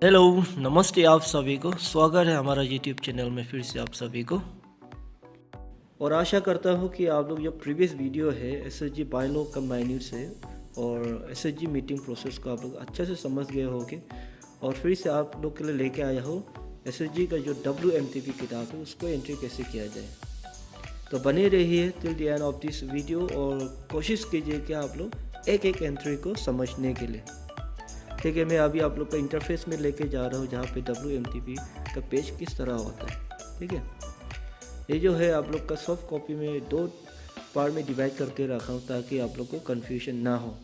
Hello, नमस्ते आप सभी को। स्वागत है हमारा यूट्यूब चैनल में फिर से आप सभी को। और आशा करता हूँ कि आप लोग जो प्रीवियस वीडियो है एसएचजी बायलॉ का माइन्यूट से और एसएचजी मीटिंग प्रोसेस को आप लोग अच्छे से समझ गए होंगे। और फिर से आप लोग के लिए लेके आया हो एसएचजी का जो WMTP किताब है उसको एंट्री कैसे किया जाए। तो बने रहिए till the end of this video और कोशिश कीजिए कि आप लोग एक एक एंट्री को समझने के लिए। ठीक है, मैं अभी आप लोग का इंटरफेस में लेके जा रहा हूँ जहाँ पे WMTP का पेज किस तरह होता है। ठीक है, ये जो है आप लोग का सॉफ्ट कॉपी में 2 पार्ट में डिवाइड करके रखा हूँ ताकि आप लोग को कन्फ्यूजन ना हो।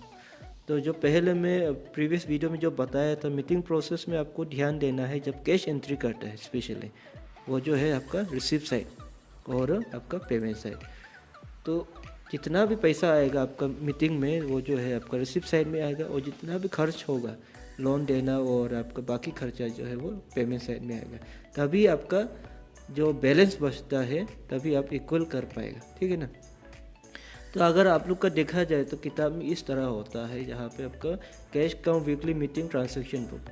तो जो पहले मैं प्रीवियस वीडियो में जो बताया था मीटिंग प्रोसेस में आपको ध्यान देना है जब कैश एंट्री करता है स्पेशली वो जो है आपका रिसीव साइड और आपका पेमेंट साइड। तो जितना भी पैसा आएगा आपका मीटिंग में वो जो है आपका रिसिप्ट साइड में आएगा और जितना भी खर्च होगा लोन देना और आपका बाकी खर्चा जो है वो पेमेंट साइड में आएगा। तभी आपका जो बैलेंस बचता है तभी आप इक्वल कर पाएगा। ठीक है ना। तो अगर आप लोग का देखा जाए तो किताब में इस तरह होता है जहाँ पे आपका cash count weekly meeting transaction book.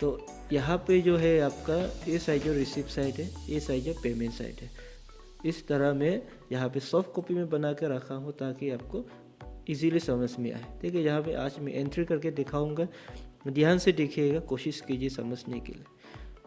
तो यहाँ पे जो है आपका ये साइड जो रिसिप्ट साइड है, ये साइड जो पेमेंट साइड है। इस तरह मैं यहाँ पे सॉफ्ट कॉपी में बना के रखा हूँ ताकि आपको इजीली समझ में आए। ठीक है, यहाँ पे आज मैं एंट्री करके दिखाऊंगा, ध्यान से देखिएगा, कोशिश कीजिए समझने के लिए।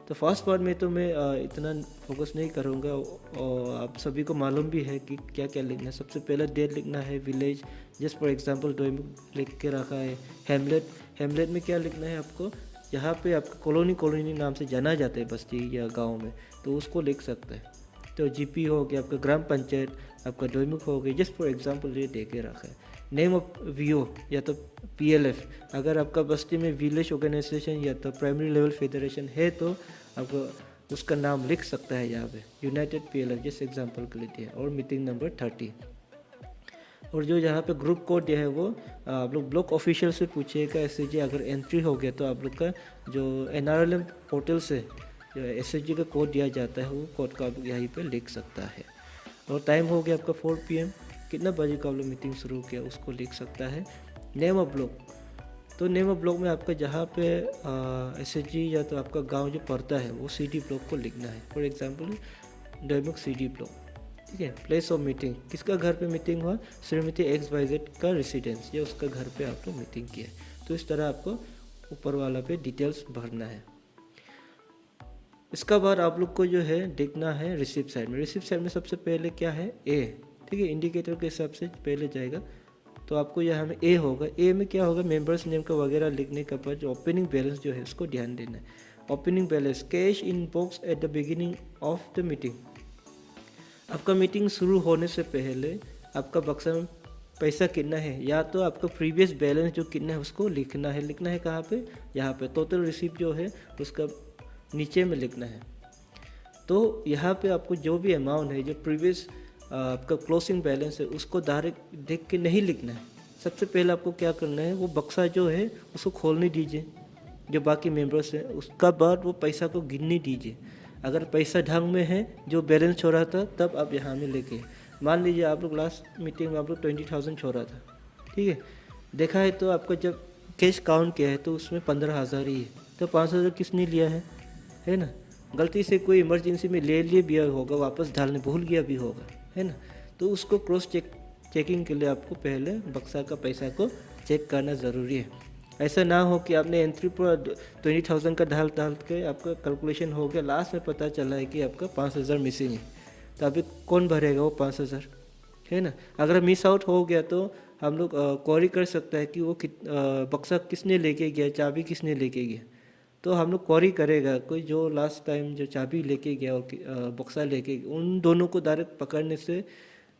तो फर्स्ट पार्ट में तो मैं इतना फोकस नहीं करूँगा और आप सभी को मालूम भी है कि क्या क्या लिखना है। सबसे पहले डेट लिखना है, विलेज जस्ट फॉर एग्जांपल डोइमुख लिख के रखा है। हेमलेट में क्या लिखना है आपको, यहाँ पे आपका कॉलोनी नाम से जाना जाता है बस्ती या गाँव में, तो उसको लिख सकते हैं। तो जीपी हो गया, आपका ग्राम पंचायत, आपका डोइमुख हो गया, जस्ट फॉर एग्जांपल ये दे के रखा है। नेम ऑफ वीओ या तो PLF, अगर आपका बस्ती में विलेज ऑर्गेनाइजेशन या तो प्राइमरी लेवल फेडरेशन है तो आपको उसका नाम लिख सकता है यहाँ पे, यूनाइटेड PLF जैसे एग्जांपल के लिए दिया। और मीटिंग नंबर 30 और जो यहाँ पे ग्रुप कोड दिया है वो आप लोग ब्लॉक ऑफिशियल से पूछिएगा। SHG अगर एंट्री हो गया तो आप लोग का जो NRLM पोर्टल से जो SHG का कोड दिया जाता है वो कोड का आप यहीं पे लिख सकता है। और टाइम हो गया आपका 4 PM, कितना बजे का आप लोग मीटिंग शुरू किया उसको लिख सकता है। नेम ऑफ ब्लॉक, तो नेम ऑफ ब्लॉक में आपका जहाँ पे SHG या तो आपका गांव जो पड़ता है वो CD ब्लॉक को लिखना है। For example Doimukh CD block. ठीक है, प्लेस ऑफ मीटिंग, किसका घर पे मीटिंग हुआ, श्रीमती XYZ का रेसिडेंस या उसका घर पे आप लोग मीटिंग किया है। तो इस तरह आपको ऊपर वाला पे डिटेल्स भरना है। इसका बाद आप लोग को जो है देखना है रिसिप्ट साइड में। रिसिप्ट साइड में सबसे पहले क्या है, A। ठीक है, इंडिकेटर के हिसाब से पहले जाएगा तो आपको यहाँ में A होगा। A में क्या होगा, मेंबर्स नेम का वगैरह लिखने के बाद जो ओपनिंग बैलेंस जो है उसको ध्यान देना है। Opening balance, cash in box at the beginning of the meeting. आपका मीटिंग शुरू होने से पहले आपका बक्सा में पैसा कितना है, या तो आपका प्रीवियस बैलेंस जो कितना है उसको लिखना है। लिखना है कहाँ पे, यहाँ पे टोटल रिसीप्ट जो है उसका नीचे में लिखना है। तो यहाँ पे आपको जो भी अमाउंट है जो प्रीवियस आपका क्लोजिंग बैलेंस है उसको डायरेक्ट देख के नहीं लिखना है। सबसे पहले आपको क्या करना है, वो बक्सा जो है उसको खोलने दीजिए जो बाकी मेंबर्स हैं, उसका बाद वो पैसा को गिनने दीजिए। अगर पैसा ढंग में है जो बैलेंस छोड़ा था तब आप यहाँ में लेके, मान लीजिए आप लोग लास्ट मीटिंग में आप लोग 20,000 छोड़ा था। ठीक है, देखा है तो आपका जब कैश काउंट किया है तो उसमें 15,000 ही है, तो 5,000 किसने लिया है ना। गलती से कोई इमरजेंसी में ले लिए भी होगा, वापस डालने भूल गया भी होगा, है ना। तो उसको क्रॉस चेकिंग के लिए आपको पहले बक्सा का पैसा को चेक करना ज़रूरी है। ऐसा ना हो कि आपने एंट्री पर 20,000 का डाल के आपका कैलकुलेशन हो गया, लास्ट में पता चला है कि आपका 5,000 मिसिंग है। तो अभी कौन भरेगा वो 5,000, है ना। अगर मिस आउट हो गया तो हम लोग क्वेरी कर सकता है कि वो बक्सा किसने लेके गया, चाबी किसने लेके गया। तो हम लोग क्वेरी करेगा कोई जो लास्ट टाइम जो चाबी लेके गया और बक्सा लेके गया, उन दोनों को डायरेक्ट पकड़ने से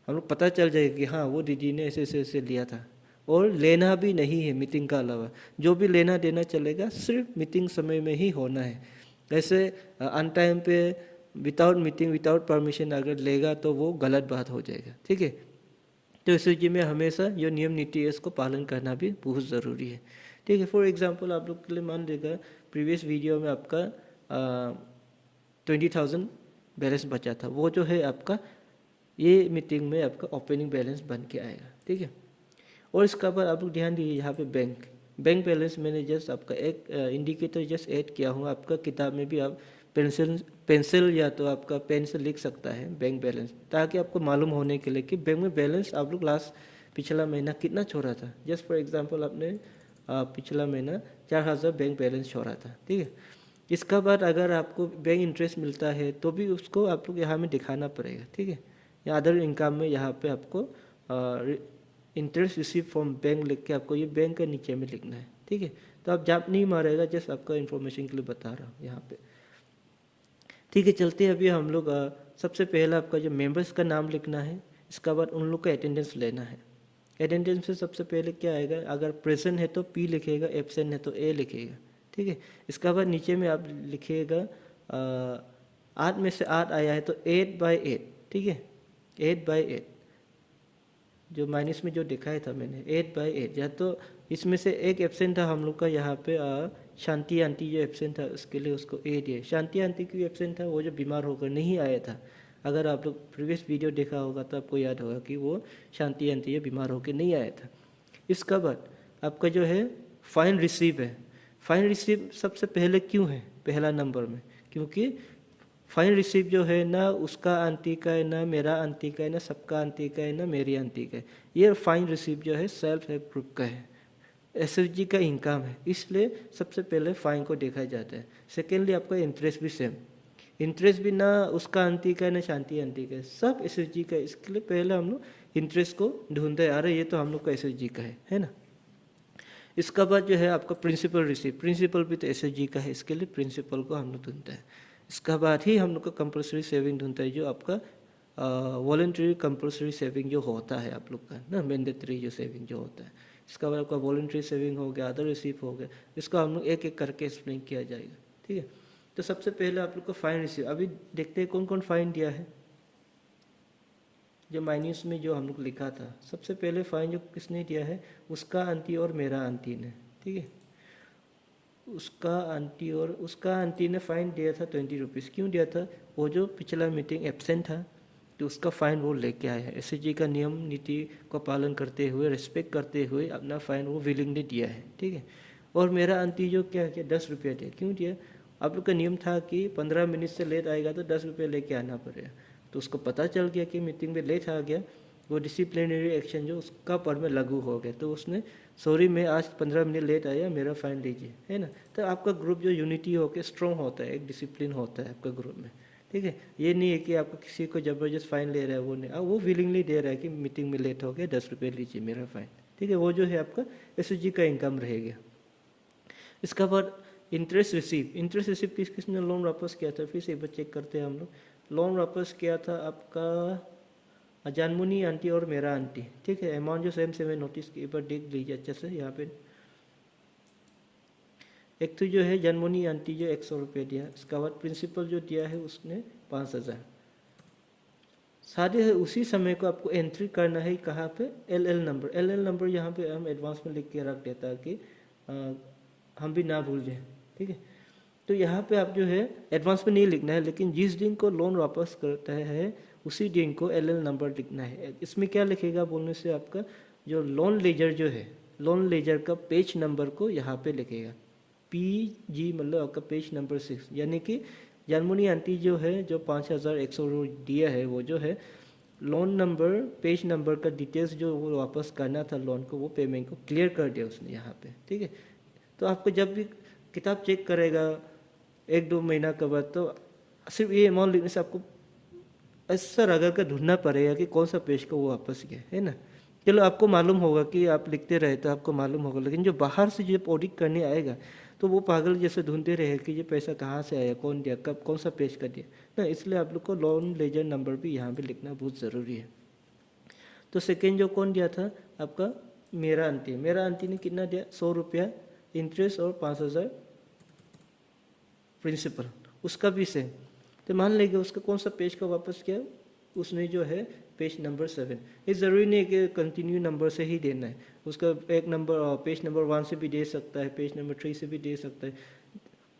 हम लोग पता चल जाएगा कि हाँ वो दीदी ने ऐसे ऐसे लिया था। और लेना भी नहीं है मीटिंग का अलावा, जो भी लेना देना चलेगा सिर्फ मीटिंग समय में ही होना है। ऐसे अन टाइम पे विदाउट मीटिंग विदाउट परमिशन अगर लेगा तो वो गलत बात हो जाएगा। ठीक है, तो इसी में हमेशा जो नियम नीति है इसको पालन करना भी बहुत ज़रूरी है। ठीक है, फॉर एग्जांपल आप लोग के लिए मान लेगा प्रीवियस वीडियो में आपका 20,000 बैलेंस बचा था, वो जो है आपका ये मीटिंग में आपका ओपनिंग बैलेंस बन के आएगा। ठीक है, और इसका बाद आप लोग ध्यान दीजिए यहाँ पे बैंक बैंक बैलेंस मैंने जस्ट आपका एक इंडिकेटर जस्ट ऐड किया हूँ। आपका किताब में भी आप पेंसिल या तो आपका पेन से लिख सकता है बैंक बैलेंस, ताकि आपको मालूम होने के लिए कि बैंक में बैलेंस आप लोग लास्ट पिछला महीना कितना छोड़ा था। जस्ट फॉर एग्जांपल आपने पिछला महीना 4000 बैंक बैलेंस छोड़ा था, ठीक है। इसका बाद अगर आपको बैंक इंटरेस्ट मिलता है तो भी उसको आप लोग यहाँ में दिखाना पड़ेगा, ठीक है। या अदर इनकम में यहाँ पे आपको इंटरेस्ट रिसीव फ्रॉम बैंक लिख के आपको ये बैंक के नीचे में लिखना है, ठीक है। तो आप जाप नहीं मारेगा, जस्ट आपका इन्फॉर्मेशन के लिए बता रहा हूँ यहाँ पे, ठीक है। चलते हैं अभी हम लोग सबसे पहला आपका जो मेंबर्स का नाम लिखना है, इसका बाद उन लोग का अटेंडेंस लेना है। अटेंडेंस में सबसे पहले क्या आएगा, अगर प्रेजेंट है तो पी लिखेगा, एब्सेंट है तो ए लिखेगा, ठीक है। इसका बाद नीचे में आप लिखिएगा 8 में से 8 आया है तो 8/8, ठीक है। 8/8 जो माइनस में जो दिखाया था मैंने 8/8, या तो इसमें से एक एब्सेंट था हम लोग का यहाँ पे शांति आंटी जो एब्सेंट था उसके लिए उसको 8 है। शांति आंटी क्यों एब्सेंट था, वो जो बीमार होकर नहीं आया था। अगर आप लोग प्रीवियस वीडियो देखा होगा तो आपको याद होगा कि वो शांति आंटी बीमार होकर नहीं आया था। इसका बाद आपका जो है फाइन रिसीव है। फाइन रिसीव सबसे पहले क्यों है पहला नंबर में, क्योंकि फाइन रिसीव जो है ना उसका आंटी का है, ना मेरा आंटी का है, ना सबका आंटी का है, ना मेरी आंटी का है। ये फाइन रिसीव जो है सेल्फ हेल्प ग्रुप का है, एसएचजी का इनकम है, इसलिए सबसे पहले फाइन को देखा जाता है। सेकेंडली आपका इंटरेस्ट भी सेम, इंटरेस्ट भी ना उसका आंटी का है ना शांति आंटी का है, सब एसएचजी का है। इसके लिए पहले हम लोग इंटरेस्ट को ढूंढते हैं, अरे ये तो हम लोग का एसएचजी का है ना। इसका बाद जो है आपका प्रिंसिपल रिसीव, प्रिंसिपल भी तो एसएचजी का है, इसके लिए प्रिंसिपल को हम लोग ढूंढते हैं। इसका बाद ही हम लोग का कंपलसरी सेविंग ढूंढता है, जो आपका वॉलंटरी कंपलसरी सेविंग जो होता है आप लोग का ना, मैंडेटरी जो सेविंग जो होता है। इसका बाद आपका वॉलंटरी सेविंग हो गया, अदर रिसीव हो गया, इसको हम लोग एक एक करके एक्सप्लेन किया जाएगा, ठीक है। तो सबसे पहले आप लोग का फाइन रिसीव, अभी देखते हैं कौन कौन फाइन दिया है। जो माइनस में जो हम लोग लिखा था, सबसे पहले फाइन जो किसने दिया है, उसका आंटी और मेरा आंटी ने, ठीक है। उसका आंटी और उसका आंटी ने फ़ाइन दिया था 20 रुपीज़। क्यों दिया था, वो जो पिछला मीटिंग एब्सेंट था तो उसका फ़ाइन वो लेके आया है। एसएचजी का नियम नीति को पालन करते हुए, रिस्पेक्ट करते हुए अपना फ़ाइन वो विलिंगली दिया है, ठीक है। और मेरा आंटी जो क्या किया, 10 रुपये दिया। क्यों दिया, आप लोग का नियम था कि 15 मिनट से लेट आएगा तो 10 रुपये लेके आना पड़ेगा। तो उसको पता चल गया कि मीटिंग में लेट आ गया, वो डिसिप्लिनरी एक्शन जो उसका पर में लागू हो गया, तो उसने सॉरी मैं आज 15 मिनट लेट आया, मेरा फ़ाइन लीजिए, है ना। तो आपका ग्रुप जो यूनिटी होकर स्ट्रॉन्ग होता है, एक डिसिप्लिन होता है आपका ग्रुप में, ठीक है। ये नहीं है कि आपको किसी को ज़बरदस्त फ़ाइन ले रहा है, वो नहीं, वो विलिंगली दे रहा है कि मीटिंग में लेट हो गया, 10 रुपये लीजिए मेरा फ़ाइन, ठीक है। वो जो है आपका एसएचजी का इनकम रहेगा। इसका बाद इंटरेस्ट रिसीव, इंटरेस्ट रिसीव किसने लोन वापस किया था, फिर से एक बार चेक करते हैं हम लोग। लोन वापस किया था आपका जानमुनी आंटी और मेरा आंटी, ठीक है। अमाउंट जो सेम सेम है, नोटिस के ऊपर देख लीजिए अच्छे से। यहाँ पे एक तो जो है जानमुनी आंटी जो 100 रुपये दिया, इसका बाद प्रिंसिपल जो दिया है उसने 5000। सारे उसी समय को आपको एंट्री करना है कहाँ पे, एल नंबर। एल नंबर यहाँ पे हम एडवांस में लिख के रख देता कि हम भी ना भूल जाए, ठीक है। तो यहाँ पे आप जो है एडवांस में नहीं लिखना है, लेकिन जिस दिन को लोन वापस करता है उसी दिन को एल नंबर लिखना है। इसमें क्या लिखेगा बोलने से, आपका जो लोन लेजर जो है, लोन लेजर का पेज नंबर को यहाँ पे लिखेगा, PG मतलब आपका पेज नंबर 6। यानी कि जानमुनी आंटी जो है जो 5100 दिया है, वो जो है लोन नंबर पेज नंबर का डिटेल्स जो वो वापस करना था लोन को, वो पेमेंट को क्लियर कर दिया उसने यहाँ पे, ठीक है। तो आपको जब भी किताब चेक करेगा 1-2 महीना के बाद, तो सिर्फ ये अमाउंट लिखने से आपको ऐसा रगड़ कर ढूंढना पड़ेगा कि कौन सा पेज को वो वापस किया है ना। चलो आपको मालूम होगा कि आप लिखते रहे तो आपको मालूम होगा, लेकिन जो बाहर से जब ऑडिट करने आएगा तो वो पागल जैसे ढूंढते रहे कि ये पैसा कहाँ से आया, कौन दिया, कब, कौन सा पेज का दिया ना। इसलिए आप लोग को लोन लेजर नंबर भी यहाँ पे लिखना बहुत ज़रूरी है। तो सेकेंड जो कौन दिया था आपका, मेरा आंटी। मेरा आंटी ने कितना दिया, 100 रुपया इंटरेस्ट और 5000 प्रिंसिपल, उसका भी सेम। तो मान लेंगे उसका कौन सा पेज का वापस किया, उसने जो है पेज नंबर 7। ये ज़रूरी नहीं है कि कंटिन्यू नंबर से ही देना है, उसका एक नंबर पेज नंबर 1 से भी दे सकता है, पेज नंबर 3 से भी दे सकता है।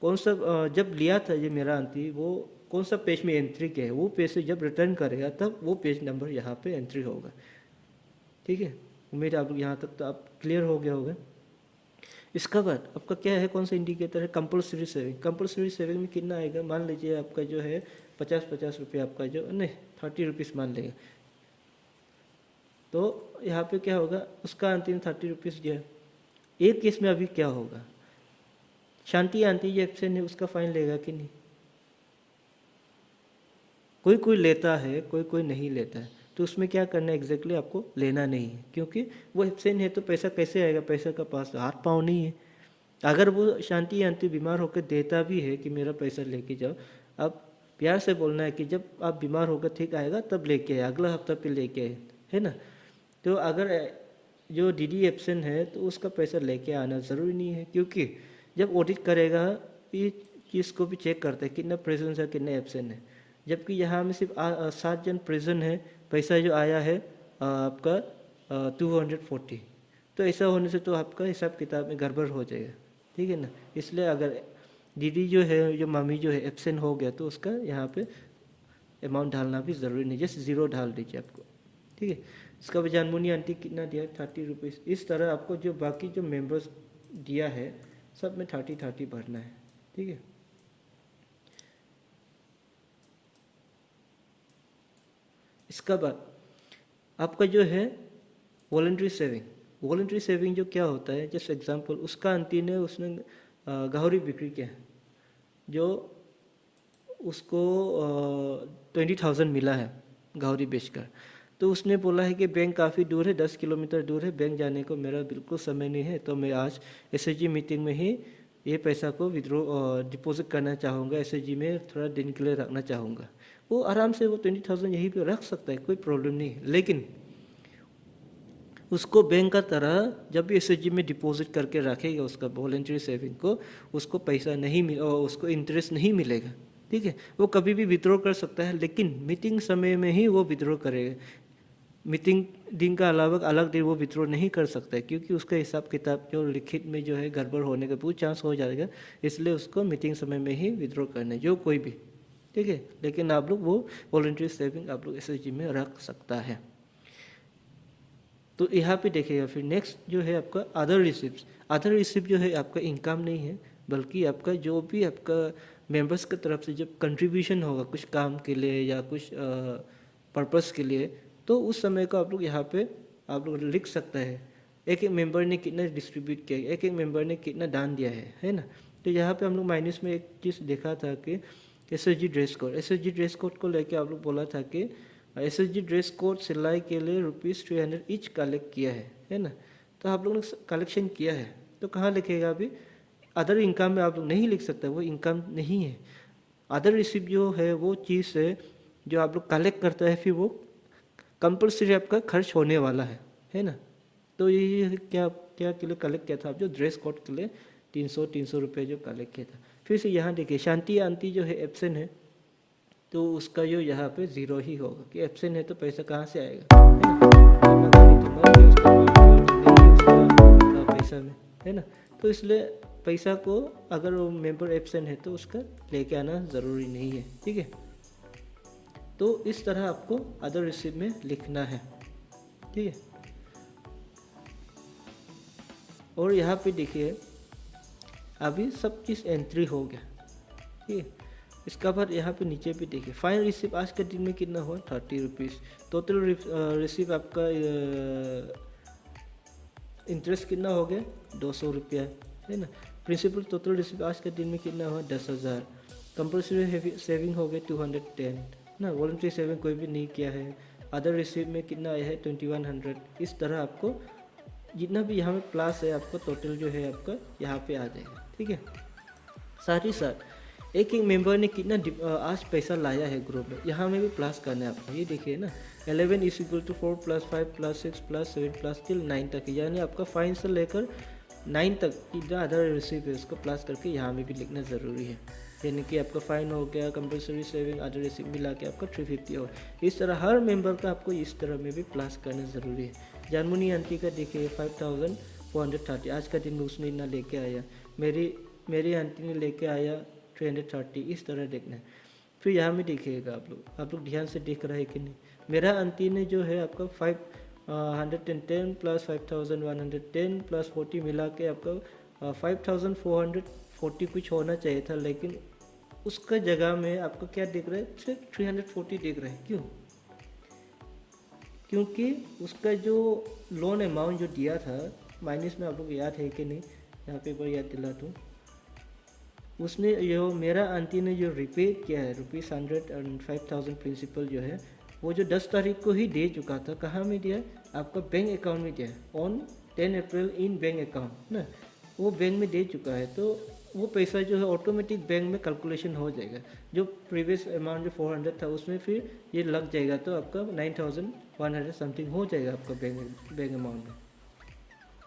कौन सा जब लिया था ये मेरा आंटी, वो कौन सा पेज में एंट्री किया है, वो पेज से जब रिटर्न करेगा तब वो पेज नंबर यहाँ पे एंट्री होगा, ठीक है। उम्मीद आप यहाँ तक तो आप क्लियर हो गया होगा। इसका बाद आपका क्या है, कौन सा इंडिकेटर है, कंपलसरी सेविंग। कंपलसरी सेविंग में कितना आएगा, मान लीजिए आपका जो है 50 रुपये आपका जो नहीं 30 रुपीज़ मान लेगा, तो यहाँ पे क्या होगा, उसका अंतिम 30 रुपीज़ दिया। एक केस में अभी क्या होगा, शांति आंटी जो एब्सेंट है उसका फाइन लेगा कि नहीं, कोई कोई लेता है, कोई कोई नहीं लेता है, तो उसमें क्या करना है एग्जैक्टली आपको लेना नहीं है, क्योंकि वो एब्सेंट है तो पैसा कैसे आएगा, पैसा का पास हाथ पाँव नहीं है। अगर वो शांति आंटी बीमार होकर देता भी है कि मेरा पैसा लेके जाओ, अब प्यार से बोलना है कि जब आप बीमार होकर ठीक आएगा तब लेके आए, अगला हफ्ता पे लेके आए, है ना। तो अगर जो डीडी एब्सेंट है तो उसका पैसा लेके आना ज़रूरी नहीं है, क्योंकि जब ऑडिट करेगा ये चीज़ को भी चेक करता है कितना प्रेजेंस है कितना एब्सेंट है। जबकि यहाँ में सिर्फ 7 जन प्रेजेंट है, पैसा जो आया है आपका 240, तो ऐसा होने से तो आपका हिसाब किताब में गड़बड़ हो जाएगा, ठीक है ना। इसलिए अगर दीदी जो है, जो मम्मी जो है एब्सेंट हो गया तो उसका यहाँ पे अमाउंट डालना भी ज़रूरी नहीं, जस्ट 0 डाल दीजिए आपको, ठीक है। इसका भी जानमुनी आंटी कितना दिया, 30 रुपीज़। इस तरह आपको जो बाकी जो मेंबर्स दिया है सब में 30 भरना है, ठीक है। इसका बाद आपका जो है वॉलंटरी सेविंग। वॉलंटरी सेविंग जो क्या होता है, जस्ट एग्जांपल उसका आंटी ने उसने गाहरी बिक्री किया, जो उसको 20,000 मिला है गाहरी बेचकर, तो उसने बोला है कि बैंक काफ़ी दूर है, 10 किलोमीटर दूर है, बैंक जाने को मेरा बिल्कुल समय नहीं है, तो मैं आज एसएचजी मीटिंग में ही ये पैसा को विड्रॉ डिपॉजिट करना चाहूँगा, एसएचजी में थोड़ा दिन के लिए रखना चाहूँगा। वो आराम से वो 20,000 यहीं पे रख सकता है, कोई प्रॉब्लम नहीं है। लेकिन उसको बैंक का तरह जब भी एसएचजी में डिपॉजिट करके रखेगा उसका वॉलंटरी सेविंग को, उसको पैसा नहीं मिल और उसको इंटरेस्ट नहीं मिलेगा, ठीक है। वो कभी भी विड्रॉ कर सकता है, लेकिन मीटिंग समय में ही वो विड्रॉ करेगा। मीटिंग दिन का अलावा अलग दिन वो विड्रॉ नहीं कर सकता है, क्योंकि उसका हिसाब किताब जो लिखित में जो है गड़बड़ होने का बहुत चांस हो जाएगा, इसलिए उसको मीटिंग समय में ही विड्रॉ करना है, जो कोई भी, ठीक है। लेकिन आप लोग वो वॉलंटरी सेविंग आप लोग एसएचजी में रख सकता है। तो यहाँ पे देखिएगा, फिर नेक्स्ट जो है आपका अदर रिसिप्ट। अदर रिसिप्ट जो है आपका इनकम नहीं है, बल्कि आपका जो भी आपका मेंबर्स की तरफ से जब कंट्रीब्यूशन होगा कुछ काम के लिए या कुछ पर्पस के लिए, तो उस समय को आप लोग यहाँ पे आप लोग लिख सकता है, एक एक मेंबर ने कितना डिस्ट्रीब्यूट किया, एक एक मेंबर ने कितना दान दिया है ना। तो यहाँ पे हम लोग माइनस में एक चीज़ देखा था कि SHG dress code. SHG dress code को लेके आप लोग बोला था कि एसएचजी ड्रेस कोड सिलाई के लिए ₹300 ईच कलेक्ट किया है ना। तो आप लोगों ने कलेक्शन किया है, तो कहाँ लिखेगा अभी, अदर इनकम में आप लोग नहीं लिख सकते, वो इनकम नहीं है। अदर रिसिप्ट जो है वो चीज़ है जो आप लोग कलेक्ट करता है, फिर वो कंपल्सरी आपका खर्च होने वाला है ना। तो ये क्या क्या के लिए कलेक्ट किया था आप, जो ड्रेस कोड के लिए 300 रुपये जो कलेक्ट किया था। फिर से यहाँ देखिए शांति आंटी जो है एब्सेंट है, तो उसका जो यहाँ पे 0 ही होगा, कि एब्सेंट है तो पैसा कहाँ से आएगा, पैसा में, है ना। तो इसलिए पैसा को अगर वो मेंबर एब्सेंट है तो उसका लेके आना ज़रूरी नहीं है, ठीक है। तो इस तरह आपको अदर रिसिप्ट में लिखना है, ठीक है। और यहाँ पे देखिए अभी सब चीज़ एंट्री हो गया, ठीक है। इसका बाद यहाँ पे नीचे भी देखिए फाइनल रिसिप्ट आज के दिन में कितना हुआ, 30 रुपीज़। टोटल रिसिप्ट आपका इंटरेस्ट कितना हो गया, 200 रुपया, है ना। प्रिंसिपल टोटल रिसिप्ट आज के दिन में कितना हुआ, 10,000। कंपल्सरी सेविंग हो गया 210 ना, वॉलंटरी सेविंग कोई भी नहीं किया है। अदर रिसिप्ट में कितना आया है, 2100। इस तरह आपको जितना भी यहाँ में प्लस है आपको टोटल जो है आपका यहाँ पे आ जाएगा, ठीक है। साथ ही साथ एक एक मेंबर ने कितना आज पैसा लाया है ग्रुप में, यहाँ में भी प्लस करना है आपको। ये देखिए ना, 11 = 4 + 5 + 6 + 7 + till 9 तक, यानी आपका 5 से लेकर 9 तक कितना अदर रिसिप्ट है उसको प्लस करके यहाँ में भी लिखना ज़रूरी है। यानी कि आपका फाइन हो गया, कंपल्सरी सेविंग, अदर रिसिप्ट मिला के आपका 350 हो। इस तरह हर मेंबर का आपको इस तरह में भी प्लस करना ज़रूरी है। जानमुनी आंटी का देखिए 5430 आज का दिन में उसने इतना लेके आया, मेरी आंटी ने लेके आया 330, इस तरह देखना है। फिर यहाँ में देखिएगा आप लोग ध्यान से देख रहे हैं कि नहीं। मेरा आंटी ने जो है आपका 510 + 5110 + 40 मिला के आपका 5440 कुछ होना चाहिए था, लेकिन उसका जगह में आपको क्या दिख रहा है, सिर्फ 340 दिख रहा है। क्यों? क्योंकि उसका जो लोन अमाउंट जो दिया था माइनस में, आप लोग याद है कि नहीं, यहाँ पे पर याद दिला दूँ, उसने जो मेरा आंटी ने जो रिपे किया है ₹105,000 प्रिंसिपल जो है, वो जो 10 तारीख को ही दे चुका था। कहाँ में दिया? आपका बैंक अकाउंट में दिया, on 10 April in bank account ना, वो बैंक में दे चुका है। तो वो पैसा जो है ऑटोमेटिक बैंक में कैलकुलेशन हो जाएगा। जो प्रीवियस अमाउंट जो 400 था उसमें फिर ये लग जाएगा, तो आपका 9100 समथिंग हो जाएगा आपका बैंक अमाउंट में,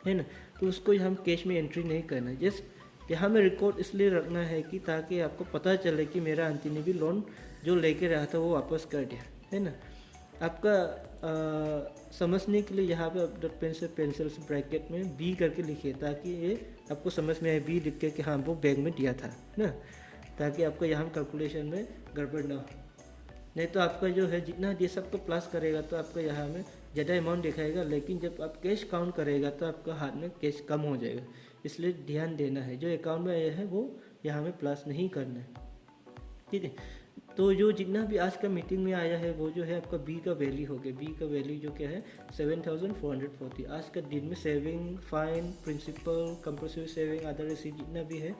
है ना। तो उसको हम कैश में एंट्री नहीं करना है, जस्ट यहाँ में रिकॉर्ड इसलिए रखना है कि ताकि आपको पता चले कि मेरा आंटी ने भी लोन जो लेके रहा था वो वापस कर दिया, है ना। आपका समझने के लिए यहाँ पे आप पेंसिल से ब्रैकेट में बी करके लिखिए, ताकि ये आपको समझ में आए, बी लिख के कि हाँ वो बैंक में दिया था ना, ताकि आपको यहाँ कैलकुलेशन में गड़बड़ ना हो। नहीं तो आपका जो है जितना ये सबको प्लस करेगा तो आपका यहाँ में ज़्यादा अमाउंट दिखाएगा, लेकिन जब आप कैश काउंट करेगा तो आपका हाथ में कैश कम हो जाएगा। इसलिए ध्यान देना है, जो अकाउंट में आया है वो यहाँ में प्लस नहीं करना है, ठीक है। तो जो जितना भी आज का मीटिंग में आया है वो जो है आपका बी का वैल्यू हो गया। बी का वैल्यू जो क्या है 7440। आज का दिन में saving, fine, principal, compulsory saving, other receipt जितना भी है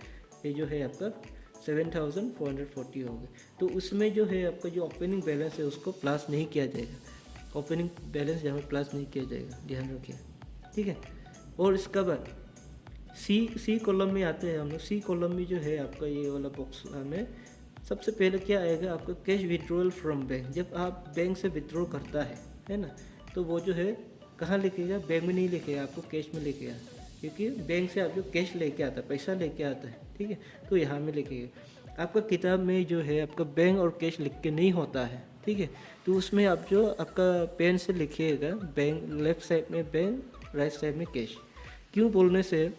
ये जो है आपका 7440 हो गया। तो उसमें जो है आपका जो ओपनिंग बैलेंस है उसको प्लस नहीं किया जाएगा। ओपनिंग बैलेंस यहाँ में प्लस नहीं किया जाएगा, ध्यान रखिए, ठीक है। और इसका बाद सी कॉलम में आते हैं हम लोग। सी कॉलम में जो है आपका ये वाला बॉक्स में सबसे पहले क्या आएगा आपका कैश विड्रॉल फ्रॉम बैंक। जब आप बैंक से विड्रॉ करता है ना, तो वो जो है कहाँ लिखेगा, बैंक में नहीं लिखेगा, आपको कैश में लिखेगा, क्योंकि बैंक से आप जो कैश लेके आता है, पैसा लेके आता है, ठीक है, तो यहाँ में लिखेगा। आपका किताब में जो है आपका बैंक और कैश लिख के नहीं होता है, ठीक है, तो उसमें आप जो आपका पेन से लिखिएगा बैंक, लेफ्ट साइड में बैंक, राइट साइड में कैश। क्यों बोलने से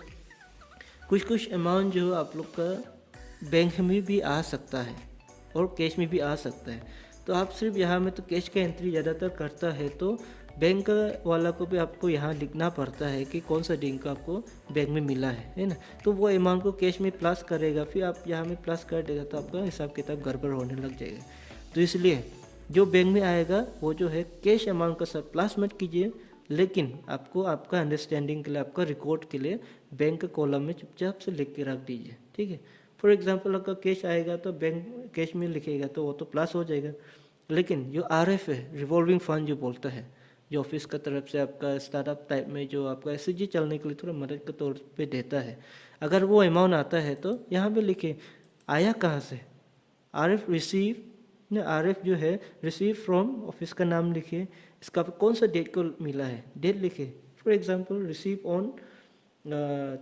कुछ अमाउंट जो आप लोग का बैंक में भी आ सकता है और कैश में भी आ सकता है। तो आप सिर्फ यहाँ में तो कैश का एंट्री ज़्यादातर करता है, तो बैंक वाला को भी आपको यहाँ लिखना पड़ता है कि कौन सा दिन का आपको बैंक में मिला है ना। तो वो अमाउंट को कैश में प्लस करेगा, फिर आप यहाँ में प्लस कर देगा, तो आपका हिसाब किताब गड़बड़ होने लग जाएगा। तो इसलिए जो बैंक में आएगा वो जो है कैश अमाउंट का सब प्लस मत कीजिए, लेकिन आपको आपका अंडरस्टैंडिंग के लिए, आपका रिकॉर्ड के लिए बैंक के कॉलम में चुपचाप से लिख के रख दीजिए, ठीक है। फॉर एग्जांपल अगर कैश आएगा तो बैंक कैश में लिखेगा तो वो तो प्लस हो जाएगा, लेकिन जो आरएफ है, रिवॉल्विंग फंड जो बोलता है, जो ऑफिस का तरफ से आपका स्टार्टअप टाइप में जो आपका एसएचजी चलने के लिए थोड़ा मदद के तौर पे देता है, अगर वो अमाउंट आता है तो यहाँ पे लिखे आया कहाँ से, आरएफ रिसीव, आरएफ जो है रिसीव फ्रॉम, ऑफिस का नाम लिखिए, इसका कौन सा डेट को मिला है, डेट लिखे। For example receive on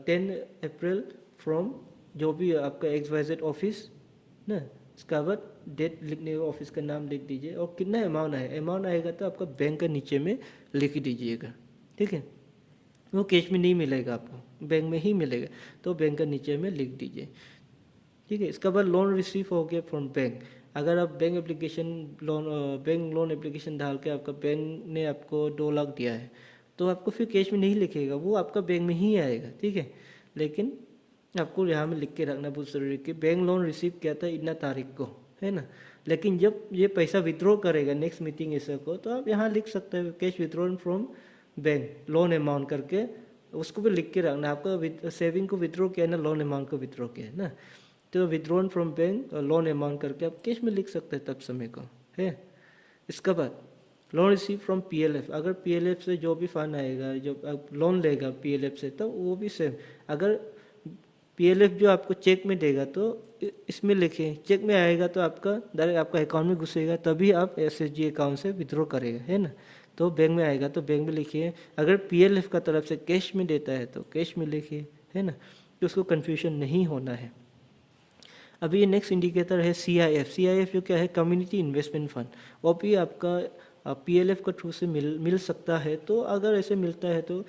10 April from जो भी आपका XYZ ऑफिस ना, इसका बाद डेट लिखने का ऑफिस का नाम लिख दीजिए, और कितना अमाउंट है, अमाउंट आएगा तो आपका बैंक का नीचे में लिख दीजिएगा, ठीक है। वो कैश में नहीं मिलेगा आपको, बैंक में ही मिलेगा, तो बैंक का नीचे में लिख दीजिए, ठीक है। इसका बाद लोन रिसीव हो गया फ्रॉम बैंक। अगर आप bank application bank loan application डाल के आपका बैंक ने आपको 2 लाख दिया है, तो आपको फिर कैश में नहीं लिखेगा, वो आपका बैंक में ही आएगा, ठीक है। लेकिन आपको यहाँ में लिख के रखना बहुत ज़रूरी कि बैंक लोन रिसीव किया था इतना तारीख को, है ना। लेकिन जब ये पैसा विड्रॉ करेगा नेक्स्ट मीटिंग ऐसा को, तो आप यहाँ लिख सकते हैं cash withdrawn from bank loan amount करके, उसको भी लिख के रखना। आपका सेविंग को विड्रॉ किया ना, लोन अमाउंट को विड्रॉ किया है ना, तो withdrawn from bank loan amount करके आप कैश में लिख सकते हैं तब समय को, है। इसके बाद लोन रिसीव फ्रॉम PLF। अगर PLF से जो भी फंड आएगा, जो आप लोन लेगा PLF से, तो वो भी सेम। अगर PLF जो आपको चेक में देगा तो इसमें लिखें, चेक में आएगा तो आपका डायरेक्ट आपका अकाउंट में घुसेगा, तभी आप SHG अकाउंट से विड्रॉ करेगा, है ना। तो बैंक में आएगा तो बैंक में लिखिए, अगर PLF का तरफ से कैश में देता है तो कैश में लिखिए, है ना, तो उसको कन्फ्यूजन नहीं होना है। अभी ये नेक्स्ट इंडिकेटर है CIF जो क्या है, कम्युनिटी इन्वेस्टमेंट फंड। वो भी आपका PLF का थ्रू से मिल सकता है। तो अगर ऐसे मिलता है तो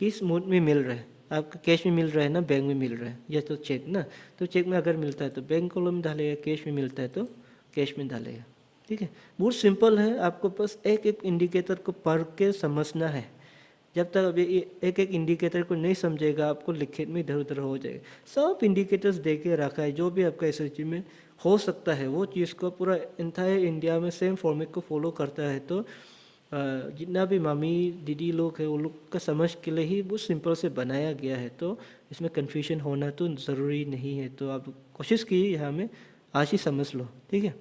किस मोड में मिल रहा है, आपका कैश में मिल रहा है ना, बैंक में मिल रहा है, या तो चेक ना, तो चेक में अगर मिलता है तो बैंक कॉलम में डालेगा, कैश में मिलता है तो कैश में डालेगा, ठीक है। बहुत सिंपल है, आपको बस एक एक इंडिकेटर को पढ़ के समझना है, जब तक अभी एक एक इंडिकेटर को नहीं समझेगा आपको लिखित में इधर उधर हो जाएगा। सब इंडिकेटर्स दे के रखा है, जो भी आपका एसएसजी में हो सकता है वो चीज़ को पूरा इंटायर इंडिया में सेम फॉर्मेट को फॉलो करता है। तो जितना भी मामी दीदी लोग है वो लोग का समझ के लिए ही वो सिंपल से बनाया गया है, तो इसमें कन्फ्यूजन होना तो ज़रूरी नहीं है। तो आप कोशिश कीजिए यहाँ में आज ही समझ लो, ठीक है।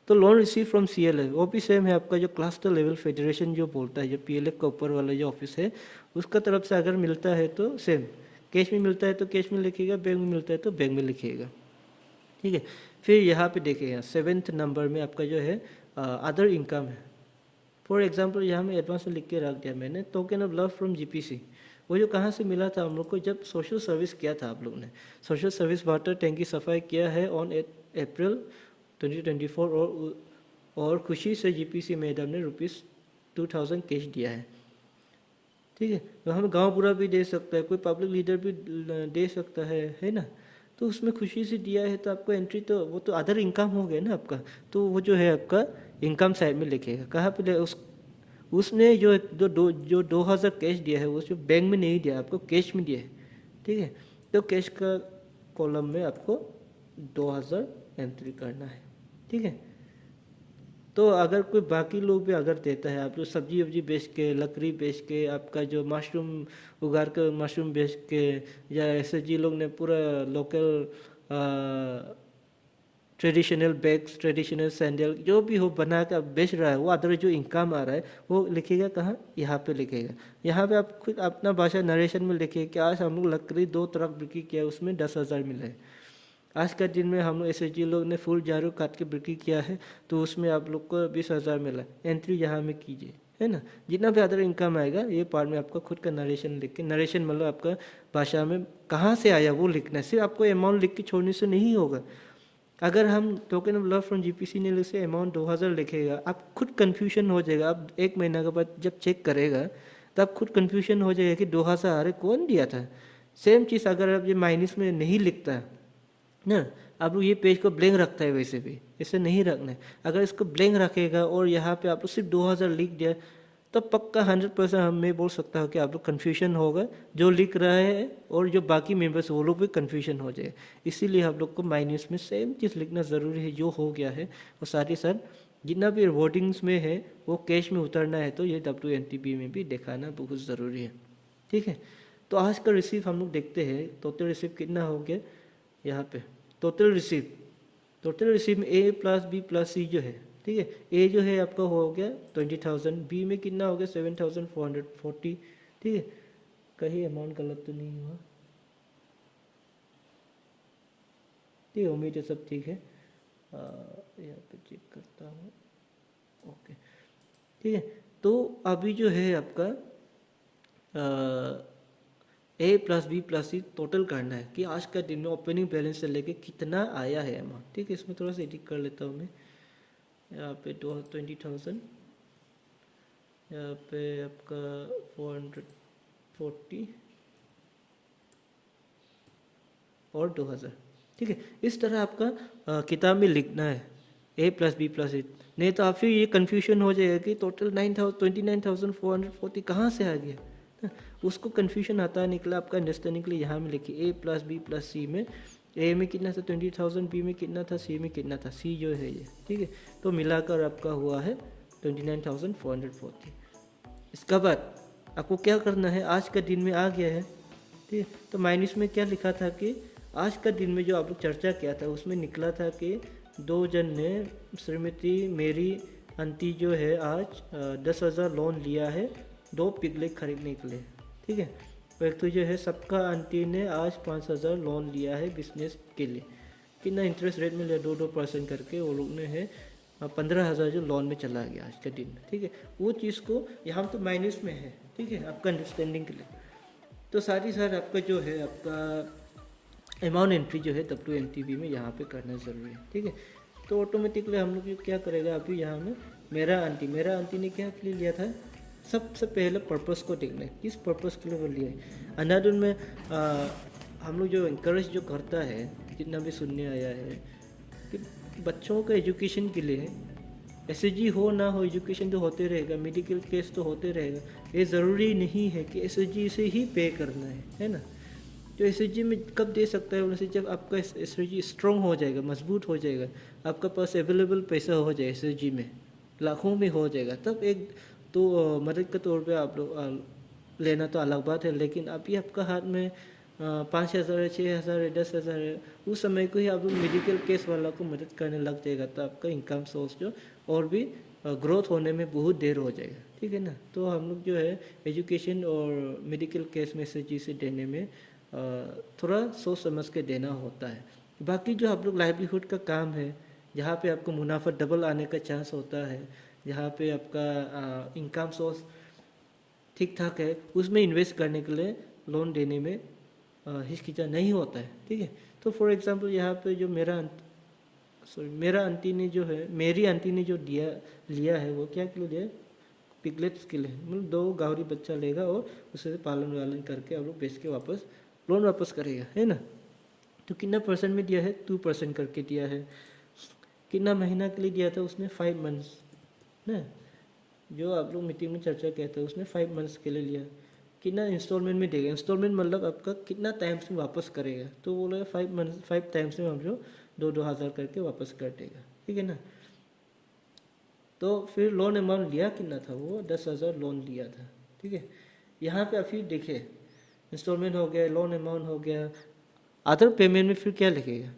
तो लोन रिसीव फ्रॉम CLF वो भी सेम है, आपका जो क्लस्टर लेवल फेडरेशन जो बोलता है, जो PLF का ऊपर वाला जो ऑफिस है उसका तरफ से अगर मिलता है तो सेम, कैश में मिलता है तो कैश में लिखिएगा, बैंक में मिलता है तो बैंक में लिखिएगा, ठीक है। फिर यहाँ पे देखिएगा 7th नंबर में आपका जो है अदर इनकम है। फॉर एग्जांपल यहाँ में एडवांस में लिख के रख दिया मैंने, token of love from GPC, वो जो कहाँ से मिला था हम लोग को, जब सोशल सर्विस किया था आप लोग ने, सोशल सर्विस वाटर टैंकी सफाई किया है ऑन 8 अप्रैल 2024 और खुशी से GPC मैडम ने ₹2000 कैश दिया है, ठीक है। तो हम गांव पूरा भी दे सकता है, कोई पब्लिक लीडर भी दे सकता है ना। तो उसमें खुशी से दिया है तो आपको एंट्री तो वो तो अदर इनकम हो गया ना आपका, तो वो जो है आपका इनकम साइड में लिखेगा। कहाँ पे उसने जो 2000 कैश दिया है वो जो बैंक में नहीं दिया, आपको कैश में दिया है, ठीक है। तो कैश का कॉलम में आपको 2000 एंट्री करना है, ठीक है। तो अगर कोई बाकी लोग भी अगर देता है, आप जो सब्जी वब्जी बेच के, लकड़ी बेच के, आपका जो मशरूम उगार कर मशरूम बेच के, या SSG लोग ने पूरा local traditional bags, traditional sandal जो भी हो बना कर बेच रहा है, वो अदर जो इनकम आ रहा है वो लिखिएगा कहाँ, यहाँ पे लिखिएगा। यहाँ पे आप खुद अपना भाषा नरेशन में लिखिए कि आज हम लोग लकड़ी 2 ट्रक बिक्री किया, उसमें 10,000 मिला है। आज का दिन में हम लोग SSG लोग ने फुल झाड़ू काट के बिक्री किया है, तो उसमें आप लोग को 20,000 मिला। एंट्री यहाँ में कीजिए, है ना। जितना भी अदर इनकम आएगा ये पार्ट में आपका खुद का नरेशन लिख के, नरेशन मतलब आपका भाषा में कहाँ से आया वो लिखना है, सिर्फ आपको अमाउंट लिख के छोड़ने से नहीं होगा। अगर हम token of love from GPC ने से अमाउंट 2000 लिखेगा, आप खुद कन्फ्यूजन हो जाएगा। आप 1 महीना के बाद जब चेक करेगा तब खुद कन्फ्यूजन हो जाएगा कि 2000 अरे कौन दिया था। सेम चीज़ अगर आप ये माइनस में नहीं लिखता ना, आप लोग ये पेज को ब्लैंक रखता है, वैसे भी इसे नहीं रखना है। अगर इसको ब्लैंक रखेगा और यहाँ पे आप लोग सिर्फ 2000 लिख दिया तो पक्का 100% हम मैं बोल सकता हूँ कि आप लोग कन्फ्यूजन होगा, जो लिख रहा है और जो बाकी मेंबर्स वो लोग भी कन्फ्यूजन हो जाए। इसीलिए आप लोग को माइनस में सेम चीज़ लिखना ज़रूरी है जो हो गया है, और साथ ही साथ जितना भी वोटिंग्स में है वो कैश में उतरना है, तो ये WNTB में भी दिखाना बहुत ज़रूरी है, ठीक है। तो आज का रिसीव हम लोग देखते हैं, टोटल रिसीव कितना हो गया। यहाँ पे टोटल रिसीव में A + B + C जो है, ठीक है। A जो है आपका हो गया 20,000, B में कितना हो गया 7,440, ठीक है। कहीं अमाउंट गलत तो नहीं हुआ, ठीक है, उम्मीद है सब ठीक है। यहाँ पे चेक करता हूँ, ओके, ठीक है। तो अभी जो है आपका A + B + C टोटल करना है कि आज का दिन में ओपनिंग बैलेंस से लेके कितना आया है अमाउंट, ठीक है। इसमें थोड़ा सा एडिट कर लेता हूँ मैं। यहाँ पे 20,000, यहाँ पे आपका 440 और 2000, ठीक है। इस तरह आपका किताब में लिखना है A + B + C, नहीं तो आप फिर ये कन्फ्यूजन हो जाएगा कि टोटल 29,440 कहाँ से आ गया, उसको कन्फ्यूजन आता निकला आपका अंडरस्टैंडिंग के लिए। यहाँ में लिखिए A + B + C में A में कितना था 20,000, B में कितना था, C में कितना था, C जो है ये, ठीक है। तो मिलाकर आपका हुआ है 29,440। इसके बाद आपको क्या करना है, आज का दिन में आ गया है, ठीक है। तो माइनस में क्या लिखा था कि आज का दिन में जो आप लोग चर्चा किया था उसमें निकला था कि 2 जन ने, श्रीमती मेरी आंटी जो है आज 10,000 लोन लिया है 2 पिगलेट खरीदने के लिए, ठीक है। और एक तो जो है सबका आंटी ने आज 5,000 लोन लिया है बिजनेस के लिए। कितना इंटरेस्ट रेट में लिया, 2% करके वो लोग ने है 15,000 जो लोन में चला गया आज के दिन में, ठीक है। वो चीज़ को यहाँ तो माइनस में है, ठीक है, आपका अंडरस्टैंडिंग के लिए। तो साथ ही साथ आपका जो है आपका अमाउंट एंट्री जो है WNTB में यहाँ पे करना ज़रूरी है, ठीक है। तो ऑटोमेटिकली हम लोग क्या करेगा, अभी यहाँ में मेरा आंटी ने क्या के लिए लिया था, सबसे पहले पर्पस को देखना है, किस पर्पस के लिए वो लिया है। अंधाधुन में हम लोग जो इंकरेज जो करता है, जितना भी सुनने आया है कि बच्चों का एजुकेशन के लिए एसएचजी हो ना हो, एजुकेशन तो होते रहेगा, मेडिकल केस तो होते रहेगा। ये ज़रूरी नहीं है कि एसएचजी से ही पे करना है ना। जो एसएचजी में कब दे सकता है उनसे, जब आपका एसएचजी स्ट्रॉन्ग हो जाएगा, मजबूत हो जाएगा, आपका पास अवेलेबल पैसा हो जाए एसएचजी में, लाखों में हो जाएगा, तब एक तो मदद के तौर पे आप लोग लेना तो अलग बात है। लेकिन अभी आपका हाथ में 5,000 है, 6,000 है, 10,000 है, उस समय को ही आप लोग मेडिकल केस वाला को मदद करने लग जाएगा, तो आपका इनकम सोर्स जो और भी ग्रोथ होने में बहुत देर हो जाएगा, ठीक है ना। तो हम लोग जो है एजुकेशन और मेडिकल केस में एसएचजी से देने में थोड़ा सोच समझ के देना होता है। बाकी जो आप लोग लाइवलीहुड का काम है, जहाँ पे आपको मुनाफा डबल आने का चांस होता है, जहाँ पे आपका इनकम सोर्स ठीक ठाक है, उसमें इन्वेस्ट करने के लिए लोन देने में हिचकिचा नहीं होता है, ठीक है। तो फॉर एग्जांपल यहाँ पे जो मेरी आंटी ने जो लिया है, वो क्या के लिए लिया, पिगलेट्स के लिए, मतलब 2 गावरी बच्चा लेगा और उसे पालन वालन करके आप लोग बेच के वापस लोन वापस करेगा, है ना। तो कितना परसेंट में दिया है, 2% करके दिया है। कितना महीना के लिए दिया था उसने, 5 मंथ्स ना, जो आप लोग मीटिंग में चर्चा किया था, उसने 5 मंथ्स के लिए लिया। कितना इंस्टॉलमेंट में देगा, इंस्टॉलमेंट मतलब आपका कितना टाइम्स में वापस करेगा, तो बोला 5 टाइम्स में हम जो 2-2 हज़ार करके वापस कर देगा, ठीक है ना। तो फिर लोन अमाउंट लिया कितना था, वो 10,000 लोन लिया था, ठीक है। यहाँ पे फिर देखे इंस्टॉलमेंट हो गया, लोन अमाउंट हो गया, अदर पेमेंट में फिर क्या लिखेगा,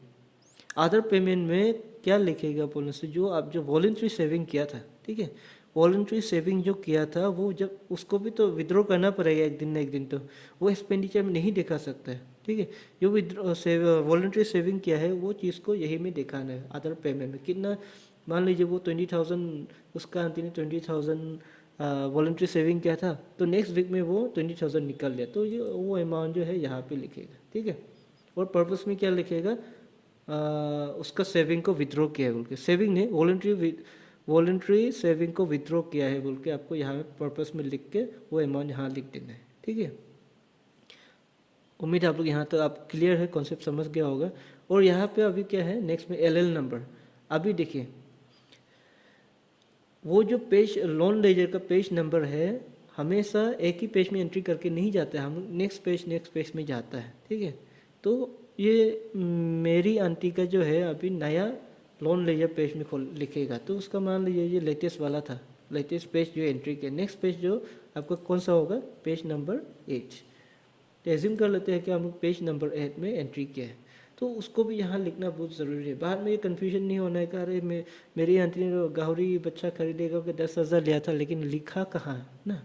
अदर पेमेंट में क्या लिखेगा बोलने से, जो वॉलंटरी सेविंग किया था, ठीक है, वॉलंटरी सेविंग जो किया था, वो जब उसको भी तो विड्रॉ करना पड़ेगा एक दिन ना एक दिन, तो वो एक्सपेंडिचर में नहीं दिखा सकता है, ठीक है। जो वॉलंटरी सेविंग किया है वो चीज़ को यही में दिखाना है, अदर पेमेंट में कितना। मान लीजिए वो 20,000, उसका आंटी ने 20,000 वॉलंटरी सेविंग किया था, तो नेक्स्ट वीक में वो 20,000 निकल लिया, तो ये वो अमाउंट जो है यहाँ पे लिखेगा, ठीक है। और पर्पस में क्या लिखेगा, उसका सेविंग को विड्रॉ किया है बोल के, सेविंग नहीं, वॉलंटरी सेविंग को विड्रॉ किया है बोल के आपको यहाँ पर्पस में लिख के वो अमाउंट यहाँ लिख देना है, ठीक है। उम्मीद है आप लोग यहाँ तक आप क्लियर है, कॉन्सेप्ट समझ गया होगा। और यहाँ पे अभी क्या है, नेक्स्ट में एलएल नंबर। अभी देखिए वो जो पेज लोन लेजर का पेज नंबर है, हमेशा एक ही पेज में एंट्री करके नहीं जाता है, हम नेक्स्ट पेज में जाता है, ठीक है। तो ये मेरी आंटी का जो है अभी नया लोन लेजर पेज में लिखेगा, तो उसका मान लीजिए ये लेटेस्ट वाला था, लेटेस्ट पेज जो एंट्री किया, नेक्स्ट पेज जो आपका कौन सा होगा, पेज नंबर 8। तो एज्यूम कर लेते हैं कि हम लोग पेज नंबर 8 में एंट्री किया है, तो उसको भी यहाँ लिखना बहुत ज़रूरी है। बाद में ये कन्फ्यूजन नहीं होना है कि अरे मेरी आंटी ने गावरी बच्चा खरीदेगा कि 10,000 लिया था, लेकिन लिखा कहाँ ना।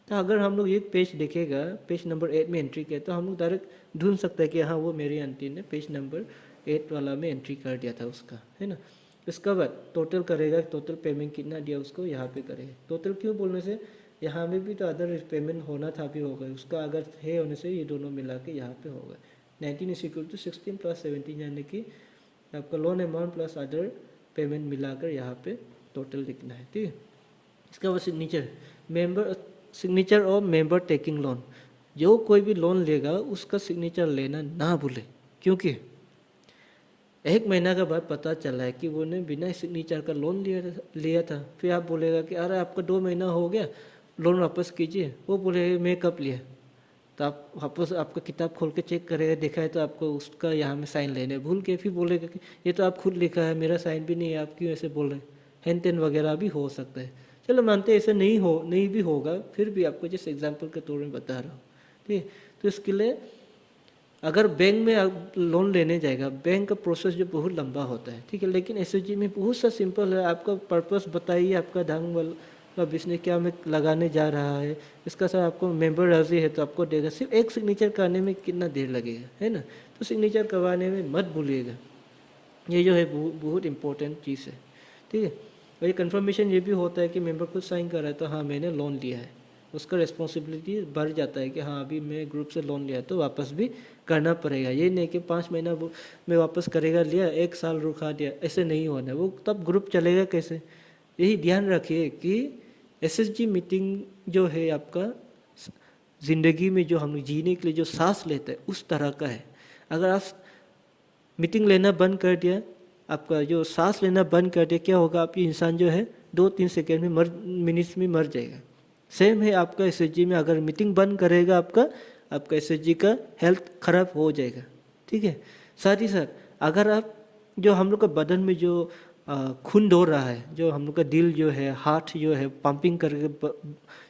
तो अगर हम लोग एक पेज देखेगा, पेज नंबर 8 में एंट्री किया, तो हम लोग डायरेक्ट ढूंढ सकते हैं कि हाँ वो मेरी आंटी ने पेज नंबर 8 वाला में एंट्री कर दिया था उसका, है ना। इसका बाद टोटल करेगा, टोटल पेमेंट कितना दिया उसको यहाँ पे करेगा। टोटल क्यों बोलने से, यहाँ में भी तो अदर पेमेंट होना था, भी होगा उसका, अगर है होने से ये दोनों मिला के यहाँ पे होगा। 19 = 16 + 17, यानी कि आपका loan amount plus other payment मिलाकर यहाँ पे टोटल लिखना है, ठीक है। इसका बाद सिग्नेचर और मेंबर टेकिंग लोन। जो कोई भी लोन लेगा उसका सिग्नेचर लेना ना भूले, क्योंकि 1 महीना के बाद पता चला है कि वो ने बिना सिग्नेचर का लोन लिया था। फिर आप बोलेगा कि अरे आपका 2 महीना हो गया, लोन वापस कीजिए, वो बोलेगा मैं कब लिया, तो आप वापस आपका किताब खोल के चेक करेगा, देखा है तो आपको उसका यहाँ में साइन लेने भूल के, फिर बोलेगा कि ये तो आप खुद लिखा है, मेरा साइन भी नहीं है, आप क्यों ऐसे बोल रहे हैं, हैन तेन वगैरह भी हो सकता है। चलो मानते ऐसा नहीं भी होगा, फिर भी आपको जिस एग्जाम्पल के तौर में बता रहा हूँ, ठीक है। तो इसके लिए अगर बैंक में आप लोन लेने जाएगा, बैंक का प्रोसेस जो बहुत लंबा होता है, ठीक है, लेकिन एसएचजी में बहुत सा सिंपल है। आपका पर्पस बताइए, आपका ढंग का बिजनेस क्या में लगाने जा रहा है, इसका सब आपको मेंबर राजी है तो आपको देगा। सिर्फ एक सिग्नेचर करने में कितना देर लगेगा, है ना। तो सिग्नेचर करवाने में मत भूलिएगा, ये जो है बहुत इंपॉर्टेंट चीज़ है, ठीक है। और ये कन्फर्मेशन ये भी होता है कि मेंबर खुद साइन कर रहा है तो हाँ मैंने लोन लिया है, उसका रिस्पॉन्सिबिलिटी बढ़ जाता है कि हाँ अभी मैं ग्रुप से लोन लिया तो वापस भी करना पड़ेगा। ये नहीं कि 5 महीना में वापस करेगा, लिया 1 साल रुका दिया, ऐसे नहीं होना, वो तब ग्रुप चलेगा कैसे। यही ध्यान रखिए कि एसएचजी मीटिंग जो है आपका ज़िंदगी में जो हम जीने के लिए जो सांस लेते हैं उस तरह का है। अगर आप मीटिंग लेना बंद कर दिया, आपका जो सांस लेना बंद कर दिया, क्या होगा, आपकी इंसान जो है 2-3 सेकेंड में मिनट्स में मर जाएगा। सेम है आपका एसएचजी में, अगर मीटिंग बंद करेगा आपका एसएचजी का हेल्थ खराब हो जाएगा, ठीक है। साथ ही साथ अगर आप जो हम लोग का बदन में जो खून दौड़ रहा है, जो हम लोग का दिल जो है, हार्ट जो है पंपिंग करके